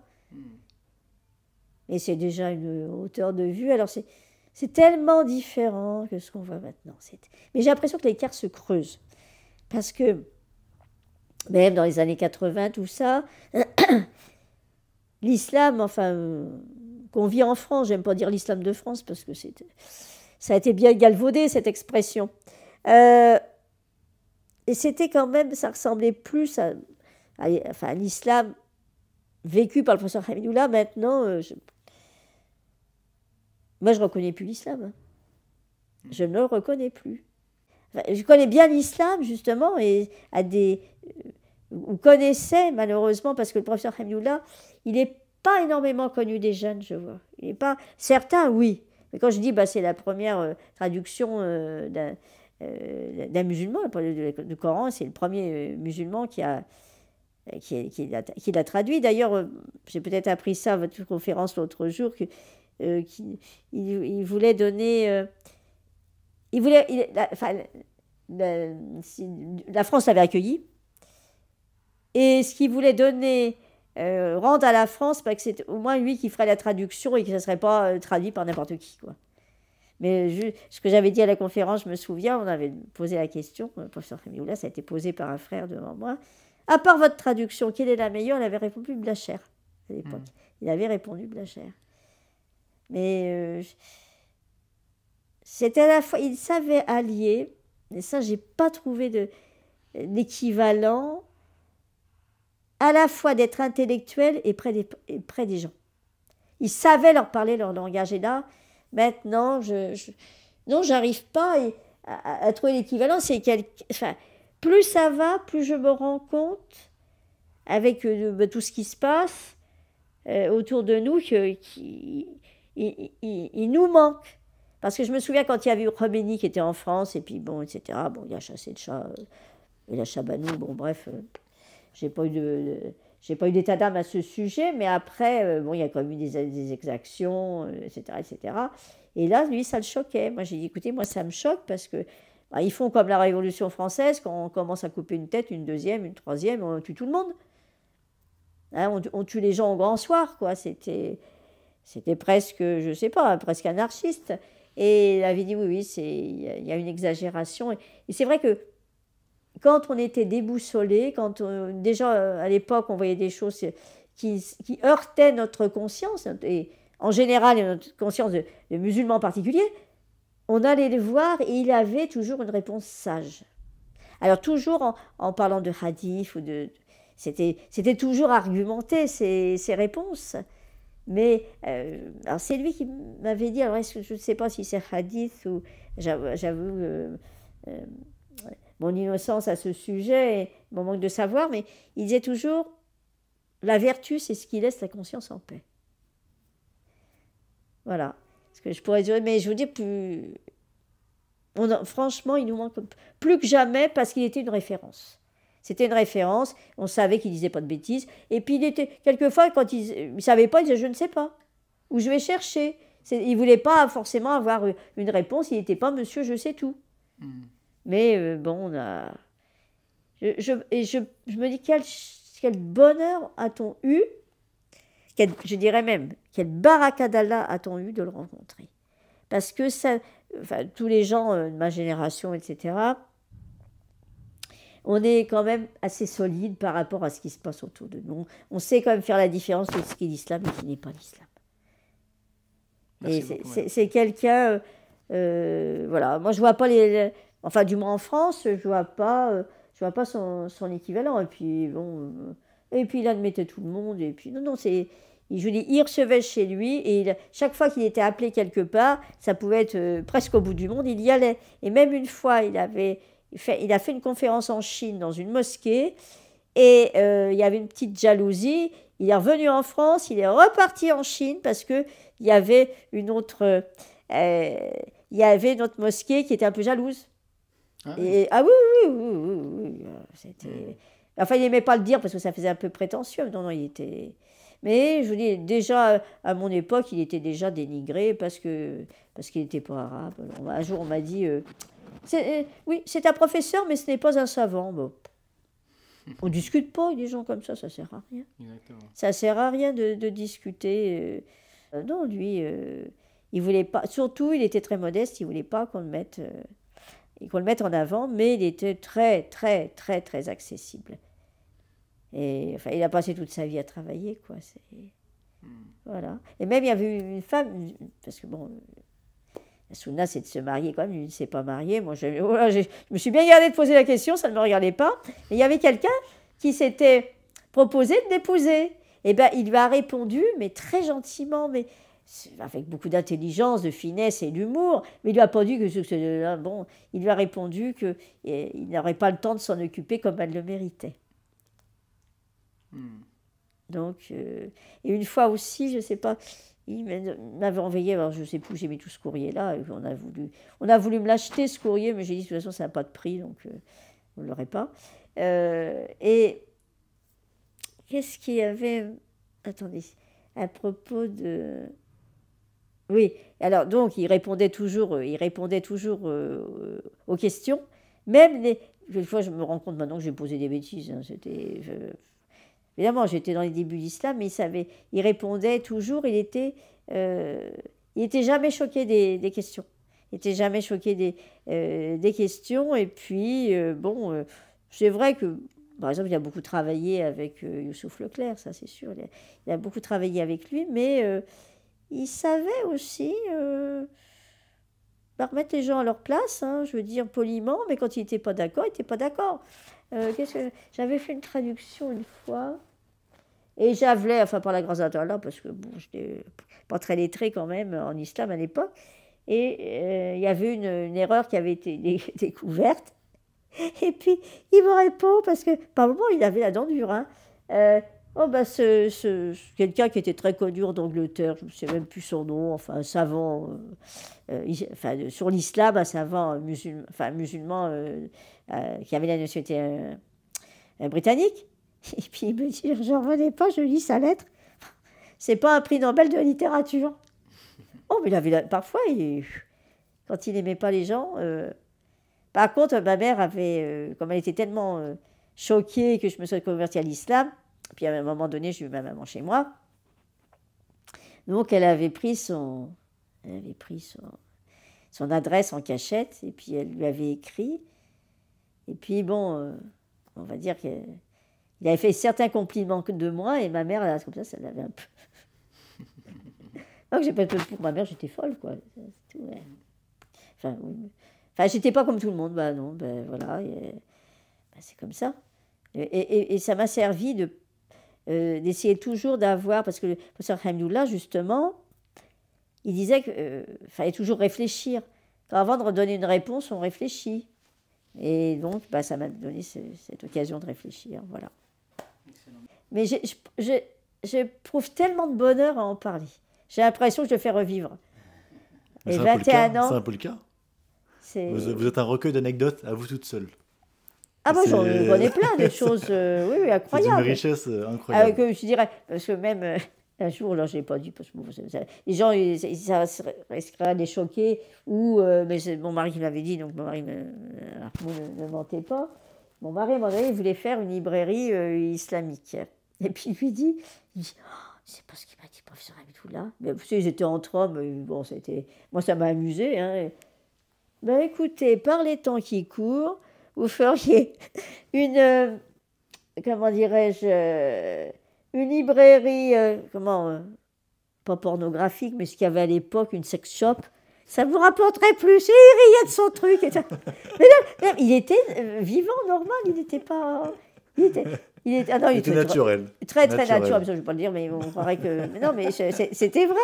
Et c'est déjà une hauteur de vue. Alors c'est tellement différent que ce qu'on voit maintenant. Mais j'ai l'impression que l'écart se creuse. Parce que même dans les années 80, tout ça, l'islam, qu'on vit en France, j'aime pas dire l'islam de France, parce que ça a été bien galvaudé, cette expression. Et c'était quand même, ça ressemblait plus à l'islam vécu par le professeur Hamidoullah. Maintenant, moi, je ne reconnais plus l'islam. Hein. Je ne le reconnais plus. Je connais bien l'islam, justement, et on connaissait, malheureusement, parce que le professeur Hamidoullah, il n'est pas énormément connu des jeunes, je vois. Il n'est pas... Certains, oui. Mais quand je dis, c'est la première traduction d'un musulman, le Coran, c'est le premier musulman qui l'a traduit. D'ailleurs, j'ai peut-être appris ça à votre conférence l'autre jour, qu'il voulait donner... la France l'avait accueilli, et ce qu'il voulait donner, rendre à la France, que c'est au moins lui qui ferait la traduction et que ça ne serait pas traduit par n'importe qui, quoi. Mais ce que j'avais dit à la conférence, je me souviens, on avait posé la question, le professeur Hamidoullah, ça a été posé par un frère devant moi. À part votre traduction, quelle est la meilleure? Il avait répondu Blacher à l'époque. Il avait répondu Blacher. Mais c'était à la fois, il savait allier, et ça, j'ai pas trouvé d'équivalent, à la fois d'être intellectuel et près des gens. Il savait leur parler leur langage. Et là, maintenant, non, j'arrive pas à trouver l'équivalent. Plus ça va, plus je me rends compte, avec tout ce qui se passe autour de nous, qu'il nous manque. Parce que je me souviens quand il y avait eu Khomeini qui était en France, et puis bon, etc. Bon, il a chassé le chat, et la Chabanou, bon, bref, j'ai pas eu d'état d'âme à ce sujet, mais après, il y a quand même eu des exactions, etc., etc. Et là, lui, ça le choquait. Moi, j'ai dit, écoutez, moi, ça me choque parce que ils font comme la Révolution française, quand on commence à couper une tête, une deuxième, une troisième, on tue tout le monde. Hein, on tue les gens au grand soir, quoi. C'était presque, je sais pas, presque anarchiste. Et il avait dit, oui, il y a une exagération. Et c'est vrai que quand on était déboussolé, déjà à l'époque on voyait des choses qui heurtaient notre conscience, et en général notre conscience de musulmans en particulier, on allait le voir et il avait toujours une réponse sage. Alors toujours en parlant de hadith, c'était toujours argumenté ces réponses. Mais alors c'est lui qui m'avait dit, alors je ne sais pas si c'est hadith ou j'avoue mon innocence à ce sujet et mon manque de savoir, mais il disait toujours, la vertu, c'est ce qui laisse la conscience en paix. Voilà. Ce que je pourrais dire, mais je vous dis, franchement, il nous manque plus que jamais parce qu'il était une référence. C'était une référence, on savait qu'il ne disait pas de bêtises. Et puis, il était, quelquefois, quand il ne savait pas, il disait « je ne sais pas » ou « je vais chercher ». Il ne voulait pas forcément avoir une réponse, il n'était pas « monsieur, je sais tout ». Mais bon, on a... je me dis, quel bonheur a-t-on eu, je dirais même, quel barakadallah a-t-on eu de le rencontrer. Parce que ça, enfin, tous les gens de ma génération, etc., on est quand même assez solide par rapport à ce qui se passe autour de nous. On sait quand même faire la différence entre ce qui est l'islam et ce qui n'est pas l'islam. Et c'est quelqu'un... voilà, moi je vois pas enfin du moins en France, je vois pas son équivalent. Et puis bon, et puis il admettait tout le monde. Et puis non, je dis, il recevait chez lui et chaque fois qu'il était appelé quelque part, ça pouvait être presque au bout du monde, il y allait. Et même une fois, il a fait une conférence en Chine dans une mosquée et il y avait une petite jalousie. Il est revenu en France, il est reparti en Chine parce que il y avait une autre mosquée qui était un peu jalouse. Ah oui, oui. C'était... Enfin, il n'aimait pas le dire parce que ça faisait un peu prétentieux. Non, il était... Mais je vous dis, déjà, à mon époque, il était déjà dénigré parce qu'il n'était pas arabe. Alors, un jour, on m'a dit, oui, c'est un professeur, mais ce n'est pas un savant. Bon. On ne discute pas avec des gens comme ça ne sert à rien. Exactement. Ça ne sert à rien de discuter. Non, lui, il voulait pas... Surtout, il était très modeste, il ne voulait pas qu'on le mette en avant, mais il était très, très, très, très accessible. Et enfin, il a passé toute sa vie à travailler, quoi. Voilà. Et même, il y avait une femme, parce que bon, la sunna, c'est de se marier quand même, lui, il ne s'est pas marié. Moi, je me suis bien gardée de poser la question, ça ne me regardait pas. Mais il y avait quelqu'un qui s'était proposé de l'épouser. Et bien, il lui a répondu, mais très gentiment, mais avec beaucoup d'intelligence, de finesse et d'humour, mais il lui a pas dit que bon, il lui a répondu qu'il n'aurait pas le temps de s'en occuper comme elle le méritait. Donc, et une fois aussi, je ne sais pas, il m'avait envoyé, alors je ne sais plus, j'ai mis tout ce courrier-là, et on a voulu me l'acheter, ce courrier, mais j'ai dit, de toute façon, ça n'a pas de prix, donc on ne l'aurait pas. Et qu'est-ce qu'il y avait... Attendez, à propos de... Oui, alors donc il répondait toujours aux questions, même des fois je me rends compte maintenant que j'ai posé des bêtises. Hein, évidemment, j'étais dans les débuts de l'islam, mais il répondait toujours. Il était jamais choqué des questions. Il était jamais choqué des questions. Et puis bon, c'est vrai que par exemple, il a beaucoup travaillé avec Youssouf Leclerc, ça c'est sûr. Il a beaucoup travaillé avec lui, mais il savait aussi remettre les gens à leur place, hein, je veux dire poliment, mais quand il n'était pas d'accord, il n'était pas d'accord. J'avais fait une traduction une fois, et j'avais, enfin par la grâce d'Allah, parce que bon, je n'étais pas très lettrée quand même en islam à l'époque, et il y avait une erreur qui avait été découverte, et puis il me répond, parce que par moment il avait la dent dure, hein, oh ben quelqu'un qui était très connu en Angleterre, je ne sais même plus son nom, enfin un savant, sur l'islam, un savant musulman qui avait la nationalité britannique. Et puis il me dit, j'en revenais pas, je lis sa lettre, c'est pas un prix Nobel de littérature. Oh mais il avait parfois, quand il n'aimait pas les gens... Par contre, ma mère avait, comme elle était tellement choquée que je me sois convertie à l'islam, puis à un moment donné, j'ai eu ma maman chez moi, donc elle avait pris son adresse en cachette, et puis elle lui avait écrit, et puis bon, on va dire qu'il avait fait certains compliments de moi, et ma mère, là, comme ça l'avait un peu... Donc j'ai pas pour ma mère, j'étais folle, quoi. C'est tout, ouais. Enfin, j'étais pas comme tout le monde, bah non, ben voilà, c'est comme ça. Et ça m'a servi d'essayer toujours d'avoir, parce que le professeur Hamdoullah, justement, il disait qu'il fallait toujours réfléchir. Avant de redonner une réponse, on réfléchit. Et donc, ça m'a donné cette occasion de réfléchir, voilà. Mais j'éprouve tellement de bonheur à en parler. J'ai l'impression que je le fais revivre. Mais Et c'est un peu le 21 cas, ans, c'est un peu le cas. c'est... Vous êtes un recueil d'anecdotes à vous toute seule. Ah bon, j'en C'est- connais plein de choses, oui, C'est d'une incroyables. richesse incroyable. Que je dirais, parce que même un jour, là, je n'ai pas dit, parce que bon, les gens, ça risquerait de les choquer, ou, mais c'est mon mari qui m'avait dit, donc mon mari ne mentait pas. Mon mari, à un moment donné, il voulait faire une librairie islamique. Et puis il dit, oh, c'est pas ce qu'il m'a dit, professeur Hamidoullah. Mais vous savez, ils étaient entre hommes, bon, moi, ça m'a amusé. Hein. Ben écoutez, par les temps qui courent, vous feriez une, comment dirais-je, une librairie, pas pornographique, mais ce qu'il y avait à l'époque, une sex shop, ça vous rapporterait plus. Et il riait de son truc. Mais là, il était vivant, normal, il n'était pas... Ah non, il C'était naturel. Très naturel, ça, je ne vais pas le dire, mais on croirait que... Mais non, mais c'était vrai,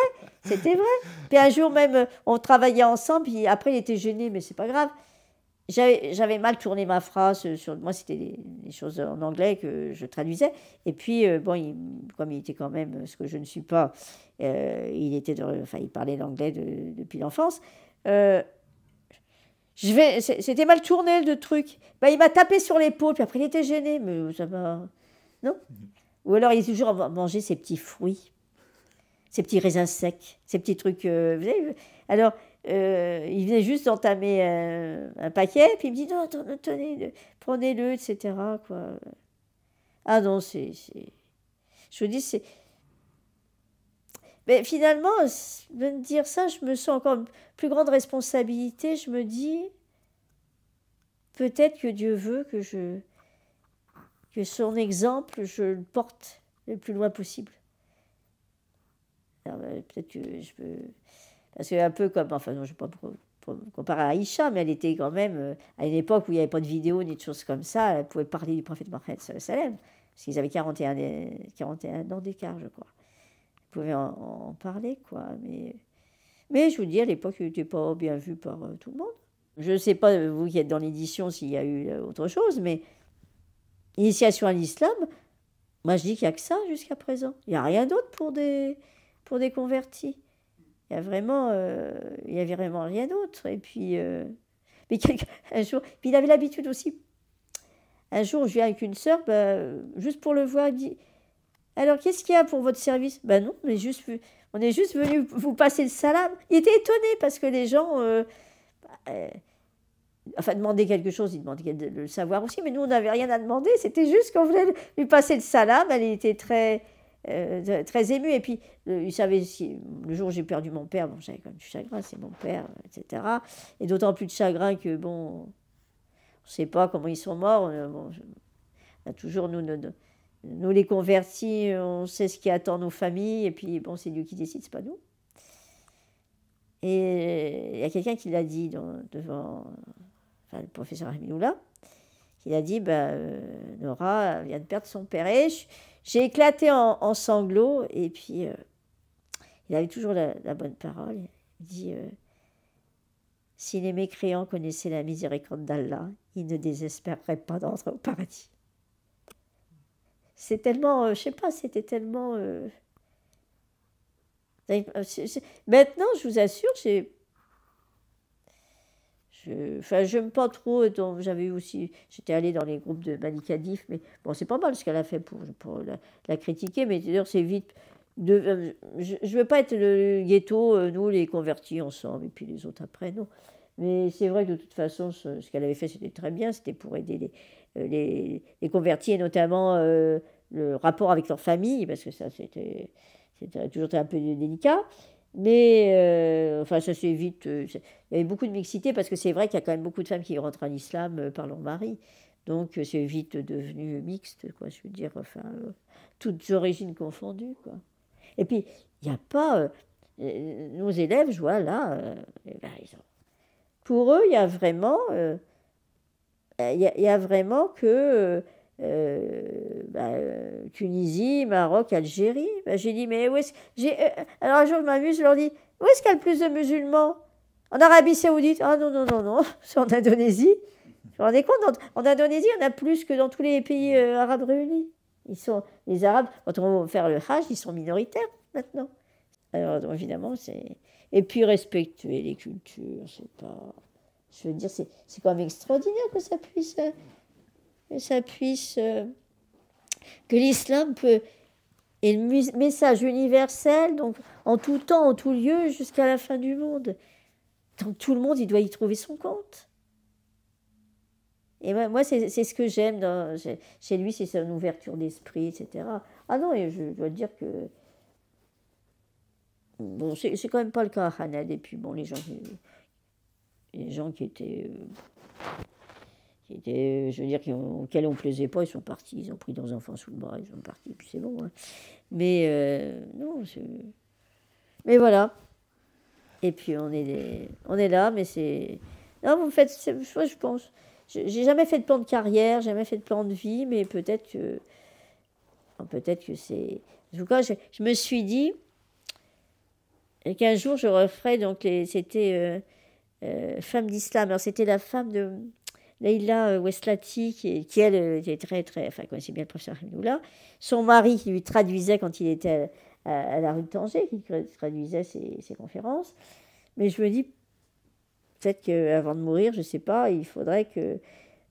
c'était vrai. Puis un jour même, on travaillait ensemble, puis après il était gêné, mais c'est pas grave. J'avais mal tourné ma phrase, moi c'était des choses en anglais que je traduisais, et puis bon, comme il était quand même, ce que je ne suis pas, il parlait l'anglais depuis l'enfance, c'était mal tourné le truc. Ben, il m'a tapé sur l'épaule, puis après il était gêné, mais ça va... Non. Ou alors il est toujours à manger ses petits fruits, ses petits raisins secs, ces petits trucs... vous savez, alors, il venait juste d'entamer un paquet, puis il me dit, non, tenez, prenez-le, etc. Quoi. Ah non, je vous dis, c'est... Mais finalement, de me dire ça, je me sens encore une plus grande responsabilité. Je me dis, peut-être que Dieu veut que son exemple, je le porte le plus loin possible. Alors, peut-être que je peux... Parce que un peu comme... Enfin, non, je ne vais pas comparer à Aïcha, mais elle était quand même... à une époque où il n'y avait pas de vidéo ni de choses comme ça, elle pouvait parler du prophète Mohammed sallam, parce qu'ils avaient 41 ans d'écart, je crois. Pouvait en parler, quoi. Mais je vous dis, à l'époque, il n'était pas bien vu par tout le monde. Je ne sais pas, vous qui êtes dans l'édition, s'il y a eu autre chose, mais initiation à l'islam, moi je dis qu'il n'y a que ça jusqu'à présent. Il n'y a rien d'autre pour des convertis. Il n'y avait vraiment rien d'autre. Et puis, mais un jour, puis il avait l'habitude aussi. Un jour, je viens avec une sœur, juste pour le voir, il dit... Alors, qu'est-ce qu'il y a pour votre service? Ben non, on est juste venu vous passer le salam. Il était étonné parce que les gens, demandaient quelque chose, ils demandaient de le savoir aussi, mais nous, on n'avait rien à demander. C'était juste qu'on voulait lui passer le salam. Elle était très émue. Et puis, il savait, le jour où j'ai perdu mon père, bon, j'avais quand même du chagrin, c'est mon père, etc. Et d'autant plus de chagrin que, bon, on ne sait pas comment ils sont morts. On a toujours, nous, les convertis, on sait ce qui attend nos familles, et puis, bon, c'est Dieu qui décide, c'est pas nous. Et il y a quelqu'un qui l'a dit devant le professeur Hamidoullah, qui a dit, Nora vient de perdre son père. Et j'ai éclaté en sanglots, et puis, il avait toujours la bonne parole. Il dit, si les mécréants connaissaient la miséricorde d'Allah, ils ne désespéreraient pas d'entrer au paradis. C'est tellement, je sais pas, c'était tellement... Maintenant, je vous assure, je n'aime pas trop, j'avais aussi, j'étais allée dans les groupes de Malika Dif, mais bon, c'est pas mal ce qu'elle a fait pour la critiquer, mais d'ailleurs, c'est vite... je ne veux pas être le ghetto, nous, les convertis ensemble, et puis les autres après, non. Mais c'est vrai que de toute façon, ce qu'elle avait fait, c'était très bien, c'était pour aider les convertis, et notamment le rapport avec leur famille, parce que ça, c'était toujours un peu délicat. Mais, ça s'est vite... il y avait beaucoup de mixité, parce que c'est vrai qu'il y a quand même beaucoup de femmes qui rentrent en islam par leur mari. Donc, c'est vite devenu mixte, quoi, je veux dire, toutes origines confondues, quoi. Et puis, il n'y a pas... nos élèves, je vois là, pour eux, il y a vraiment... il y a vraiment que... Tunisie, Maroc, Algérie. J'ai dit, mais où est-ce... alors un jour, je m'amuse, je leur dis, où est-ce qu'il y a le plus de musulmans? En Arabie Saoudite? Ah non, c'est en Indonésie. Vous vous rendez compte, en Indonésie, il y en a plus que dans tous les pays arabes réunis. Les Arabes, quand on va faire le Hajj, ils sont minoritaires maintenant. Alors donc, évidemment, c'est... Et puis respecter les cultures, c'est pas... Je veux dire, c'est quand même extraordinaire que ça puisse... que l'islam peut... Et le message universel, donc en tout temps, en tout lieu, jusqu'à la fin du monde. Donc tout le monde, il doit y trouver son compte. Et moi c'est ce que j'aime chez lui, c'est son ouverture d'esprit, etc. Ah non, et je dois dire que... Bon, c'est quand même pas le cas à Haned. Et puis bon, les gens qui étaient... je veux dire, auxquels on ne plaisait pas, ils sont partis, ils ont pris leurs enfants sous le bras, ils sont partis, puis c'est bon. Hein. Mais non, mais voilà. Et puis on est là, mais c'est... Non, vous faites... Moi, je pense... J'ai jamais fait de plan de carrière, jamais fait de plan de vie, mais peut-être que c'est... En tout cas, je me suis dit qu'un jour, je referais, donc, c'était Femme d'Islam. Alors, c'était la femme de Leïla Oueslati, qui elle, était très, très... Enfin, connaissait bien le professeur Hamdoullah. Son mari, qui lui traduisait quand il était à la rue de Tanger, qui traduisait ses conférences. Mais je me dis... Peut-être qu'avant de mourir, je ne sais pas, il faudrait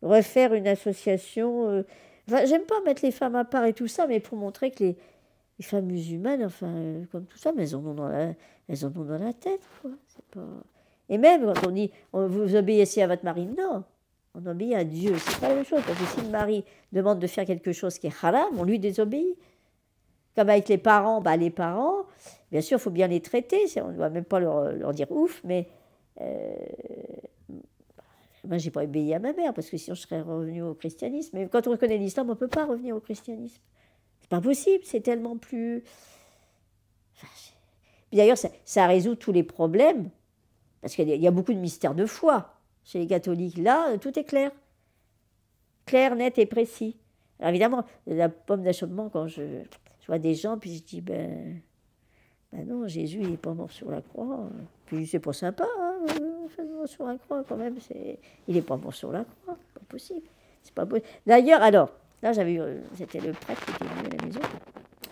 refaire une association. Enfin, j'aime pas mettre les femmes à part et tout ça, mais pour montrer que les femmes musulmanes, enfin, comme tout ça, mais elles en ont dans la tête, quoi. C'est pas... Et même quand on dit vous obéissez à votre mari, non, on obéit à Dieu. C'est pas la même chose. Parce que si le mari demande de faire quelque chose qui est haram, on lui désobéit. Comme avec les parents, les parents, bien sûr, il faut bien les traiter. On ne doit même pas leur dire ouf, mais. Moi, j'ai pas obéi à ma mère parce que sinon je serais revenue au christianisme. Mais quand on connaît l'islam, on peut pas revenir au christianisme. C'est pas possible, c'est tellement plus. Enfin, puis d'ailleurs, ça résout tous les problèmes parce qu'il y a beaucoup de mystères de foi chez les catholiques. Là, tout est clair, net et précis. Alors évidemment, la pomme d'achoppement quand je vois des gens, puis je dis non, Jésus, il n'est pas mort sur la croix. Puis c'est pas sympa, hein, mort sur la croix, quand même. Il n'est pas mort sur la croix, c'est pas possible. C'est pas possible. D'ailleurs, alors, là, c'était le prêtre qui était venu à la maison,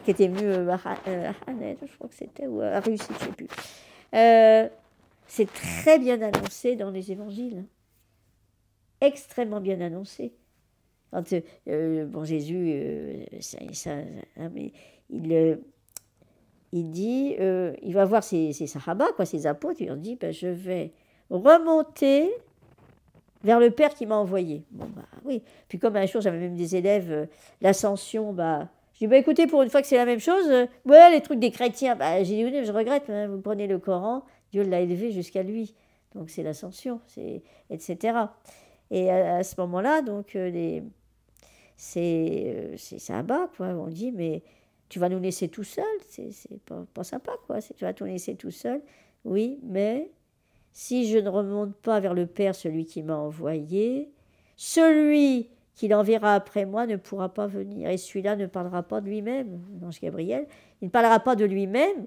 qui était venu à Haned, je crois que c'était, ou à Russie, je ne sais plus. C'est très bien annoncé dans les évangiles. Hein. Extrêmement bien annoncé. Quand, Jésus, mais il dit, il va voir ses sahaba, ses apôtres, il leur dit, je vais remonter vers le Père qui m'a envoyé. Bon, oui. Puis comme un jour, j'avais même des élèves, l'ascension, je dis, écoutez, pour une fois que c'est la même chose, les trucs des chrétiens, j'ai dit, je regrette, hein, vous prenez le Coran, Dieu l'a élevé jusqu'à lui. Donc c'est l'ascension, etc. Et à ce moment-là, donc, c'est sahaba, quoi. On dit, mais... Tu vas nous laisser tout seul, c'est pas sympa, quoi. Tu vas nous laisser tout seul. Oui, mais si je ne remonte pas vers le Père, celui qui m'a envoyé, celui qui l'enverra après moi ne pourra pas venir. Et celui-là ne parlera pas de lui-même, l'ange Gabriel. Il ne parlera pas de lui-même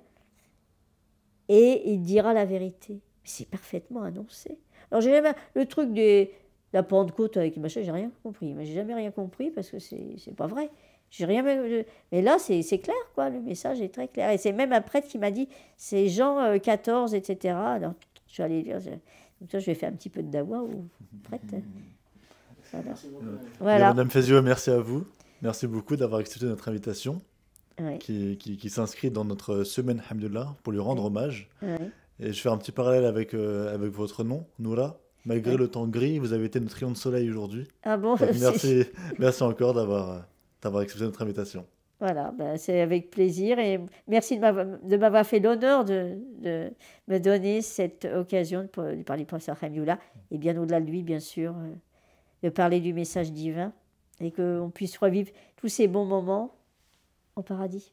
et il dira la vérité. C'est parfaitement annoncé. Alors, j'ai jamais le truc de la Pentecôte avec machin, j'ai rien compris. Mais j'ai jamais rien compris parce que c'est pas vrai. J'ai rien, mais là, c'est clair, quoi. Le message est très clair. Et c'est même un prêtre qui m'a dit, c'est Jean 14, etc. Alors, je suis allée lire. Donc, ça, je vais faire un petit peu de dawa ou prêtre. Voilà. Madame Fezio, merci à vous. Merci beaucoup d'avoir accepté notre invitation, ouais. qui s'inscrit dans notre semaine Hamdoullah pour lui rendre hommage. Ouais. Et je fais un petit parallèle avec votre nom, Noura. Malgré le temps gris, vous avez été notre rayon de soleil aujourd'hui. Ah bon. Donc, merci encore d'avoir accepté notre invitation. Voilà, c'est avec plaisir et merci de m'avoir fait l'honneur de me donner cette occasion de parler du professeur Hamdoullah et bien au-delà de lui, bien sûr, de parler du message divin et qu'on puisse revivre tous ces bons moments au paradis.